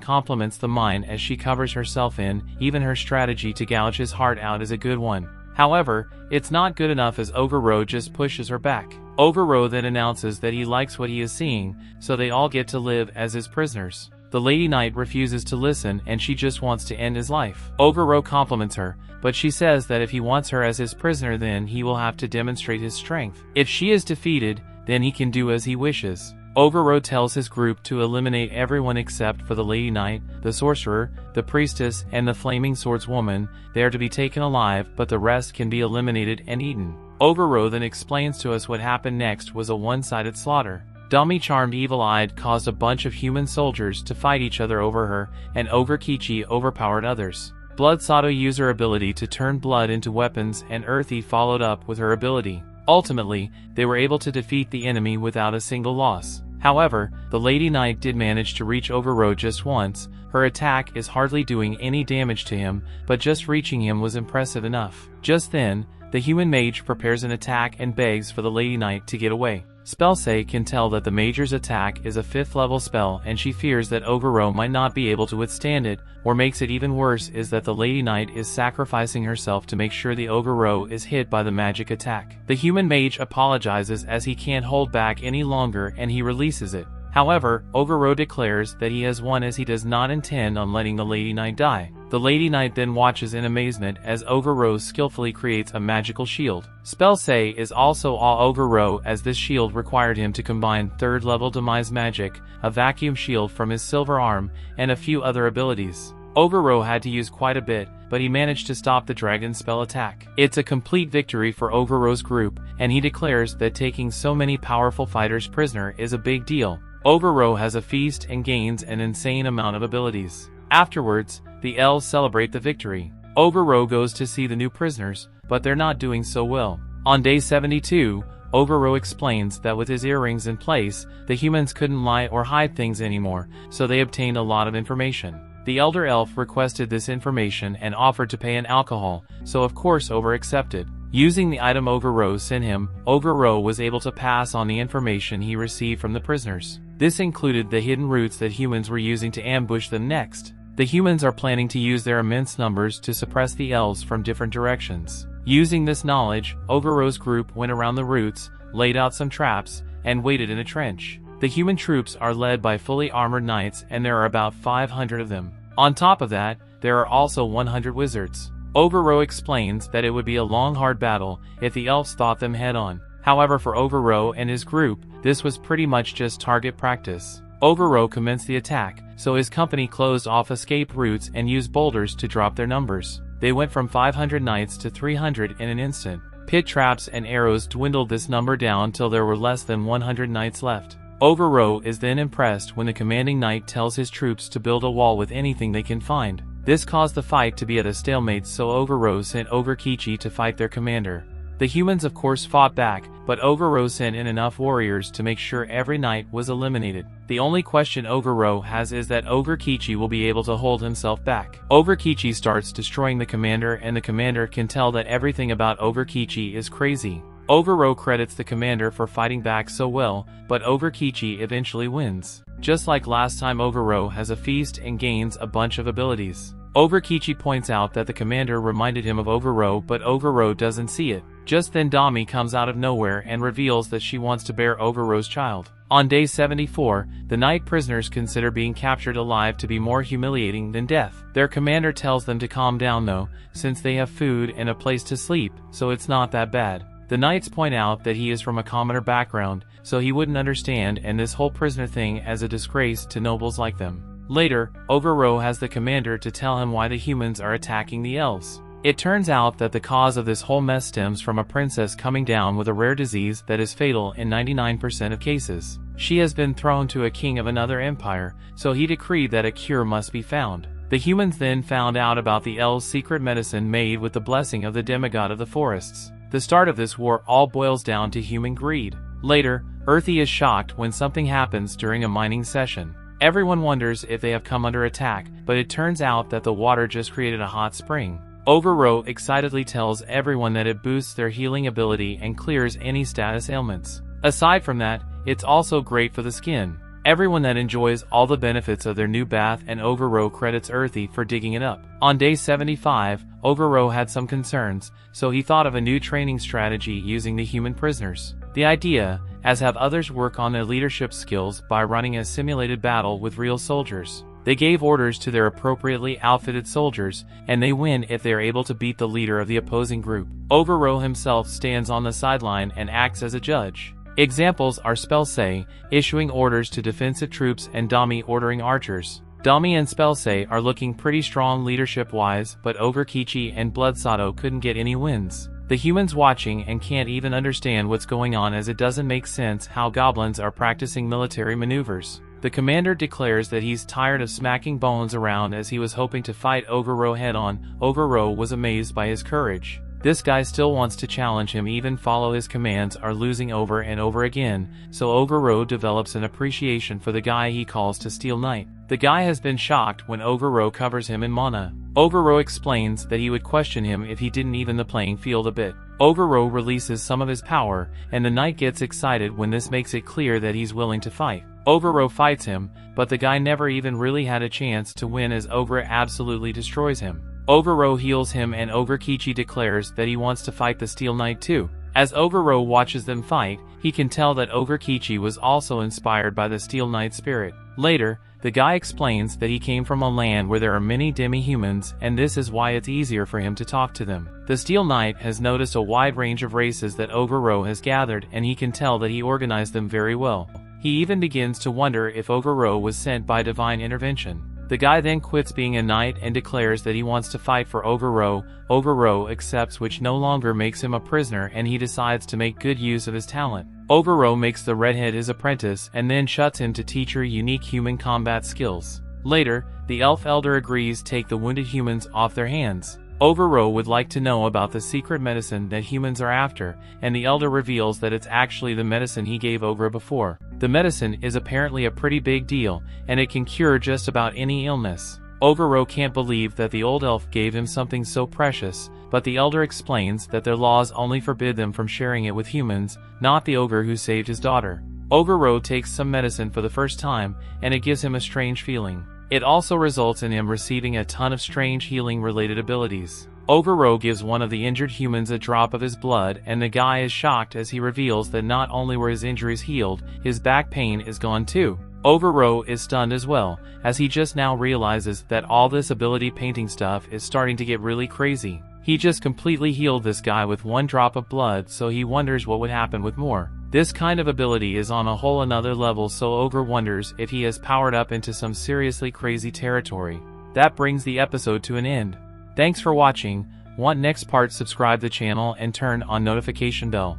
compliments the mine as she covers herself in. Even her strategy to gouge his heart out is a good one. However, it's not good enough as Ogre just pushes her back. Ogre then announces that he likes what he is seeing, so they all get to live as his prisoners. The Lady Knight refuses to listen, and she just wants to end his life. Ogre compliments her, but she says that if he wants her as his prisoner, then he will have to demonstrate his strength. If she is defeated, then he can do as he wishes. Ogre tells his group to eliminate everyone except for the Lady Knight, the sorcerer, the priestess, and the flaming swordswoman. They are to be taken alive, but the rest can be eliminated and eaten. Ogre then explains to us what happened next was a one-sided slaughter. Dami, charmed evil-eyed, caused a bunch of human soldiers to fight each other over her, and Ogre Kichi overpowered others. Blood Sato used her ability to turn blood into weapons, and Earthy followed up with her ability. Ultimately, they were able to defeat the enemy without a single loss. However, the Lady Knight did manage to reach Ogre just once. Her attack is hardly doing any damage to him, but just reaching him was impressive enough. Just then, the human mage prepares an attack and begs for the Lady Knight to get away. Spellsay can tell that the Major's attack is a 5th level spell and she fears that Oguro might not be able to withstand it. What makes it even worse is that the Lady Knight is sacrificing herself to make sure the Oguro is hit by the magic attack. The human mage apologizes as he can't hold back any longer and he releases it. However, Oguro declares that he has won as he does not intend on letting the Lady Knight die. The Lady Knight then watches in amazement as Oguro skillfully creates a magical shield. Spellsay is also all Oguro as this shield required him to combine 3rd level demise magic, a vacuum shield from his silver arm, and a few other abilities. Oguro had to use quite a bit, but he managed to stop the dragon spell attack. It's a complete victory for Oguro's group, and he declares that taking so many powerful fighters prisoner is a big deal. Oguro has a feast and gains an insane amount of abilities. Afterwards, the elves celebrate the victory. Oguro goes to see the new prisoners, but they're not doing so well. On day 72, Oguro explains that with his earrings in place, the humans couldn't lie or hide things anymore, so they obtained a lot of information. The elder elf requested this information and offered to pay in alcohol, so of course Oguro accepted. Using the item Oguro sent him, Oguro was able to pass on the information he received from the prisoners. This included the hidden routes that humans were using to ambush them next. The humans are planning to use their immense numbers to suppress the elves from different directions. Using this knowledge, Oguro's group went around the routes, laid out some traps, and waited in a trench. The human troops are led by fully armored knights and there are about 500 of them. On top of that, there are also 100 wizards. Oguro explains that it would be a long hard battle if the elves fought them head on. However, for Oguro and his group, this was pretty much just target practice. Oguro commenced the attack, so his company closed off escape routes and used boulders to drop their numbers. They went from 500 knights to 300 in an instant. Pit traps and arrows dwindled this number down till there were less than 100 knights left. Oguro is then impressed when the commanding knight tells his troops to build a wall with anything they can find. This caused the fight to be at a stalemate, so Oguro sent Ogurekichi to fight their commander. The humans of course fought back, but Oguro sent in enough warriors to make sure every knight was eliminated. The only question Oguro has is that Ogurekichi will be able to hold himself back. Ogurekichi starts destroying the commander and the commander can tell that everything about Ogurekichi is crazy. Oguro credits the commander for fighting back so well, but Ogurekichi eventually wins. Just like last time, Oguro has a feast and gains a bunch of abilities. Ogurekichi points out that the commander reminded him of Oguro, but Oguro doesn't see it. Just then Dami comes out of nowhere and reveals that she wants to bear Oguro's child. On day 74, the night prisoners consider being captured alive to be more humiliating than death. Their commander tells them to calm down though, since they have food and a place to sleep, so it's not that bad. The knights point out that he is from a commoner background, so he wouldn't understand and this whole prisoner thing as a disgrace to nobles like them. Later, Oguro has the commander to tell him why the humans are attacking the elves. It turns out that the cause of this whole mess stems from a princess coming down with a rare disease that is fatal in 99% of cases. She has been thrown to a king of another empire, so he decreed that a cure must be found. The humans then found out about the elves' secret medicine made with the blessing of the demigod of the forests. The start of this war all boils down to human greed. Later, Earthy is shocked when something happens during a mining session. Everyone wonders if they have come under attack, but it turns out that the water just created a hot spring. Oguro excitedly tells everyone that it boosts their healing ability and clears any status ailments. Aside from that, it's also great for the skin. Everyone that enjoys all the benefits of their new bath, and Oguro credits Earthy for digging it up. On day 75, Oguro had some concerns, so he thought of a new training strategy using the human prisoners. The idea, as have others work on their leadership skills by running a simulated battle with real soldiers. They gave orders to their appropriately outfitted soldiers, and they win if they are able to beat the leader of the opposing group. Oguro himself stands on the sideline and acts as a judge. Examples are Spellsay, issuing orders to defensive troops, and Dami ordering archers. Dami and Spellsay are looking pretty strong leadership-wise, but Ogurekichi and Bloodsato couldn't get any wins. The humans watching and can't even understand what's going on, as it doesn't make sense how goblins are practicing military maneuvers. The commander declares that he's tired of smacking bones around, as he was hoping to fight Oguro head-on. Oguro was amazed by his courage. This guy still wants to challenge him, even follow his commands are losing over and over again, so Oguro develops an appreciation for the guy he calls to Steel Knight. The guy has been shocked when Gore covers him in mana. Gore explains that he would question him if he didn't even the playing field a bit. Gore releases some of his power, and the knight gets excited when this makes it clear that he's willing to fight. Gore fights him, but the guy never even really had a chance to win as Gore absolutely destroys him. Gore heals him and Kichi declares that he wants to fight the Steel Knight too. As Gore watches them fight, he can tell that Kichi was also inspired by the Steel Knight spirit. Later, the guy explains that he came from a land where there are many demi-humans, and this is why it's easier for him to talk to them. The Steel Knight has noticed a wide range of races that Gore has gathered, and he can tell that he organized them very well. He even begins to wonder if Gore was sent by divine intervention. The guy then quits being a knight and declares that he wants to fight for Gore. Gore accepts, which no longer makes him a prisoner, and he decides to make good use of his talent. Gore makes the redhead his apprentice and then shuts him to teach her unique human combat skills. Later, the elf elder agrees to take the wounded humans off their hands. Gore would like to know about the secret medicine that humans are after, and the elder reveals that it's actually the medicine he gave Gore before. The medicine is apparently a pretty big deal, and it can cure just about any illness. Gore can't believe that the old elf gave him something so precious, but the elder explains that their laws only forbid them from sharing it with humans, not the ogre who saved his daughter. Gore takes some medicine for the first time, and it gives him a strange feeling. It also results in him receiving a ton of strange healing-related abilities. Gore gives one of the injured humans a drop of his blood, and the guy is shocked as he reveals that not only were his injuries healed, his back pain is gone too. Gore is stunned as well, as he just now realizes that all this ability painting stuff is starting to get really crazy. He just completely healed this guy with one drop of blood, so he wonders what would happen with more. This kind of ability is on a whole another level, so Gore wonders if he has powered up into some seriously crazy territory. That brings the episode to an end. Thanks for watching. Want next part? Subscribe the channel and turn on notification bell.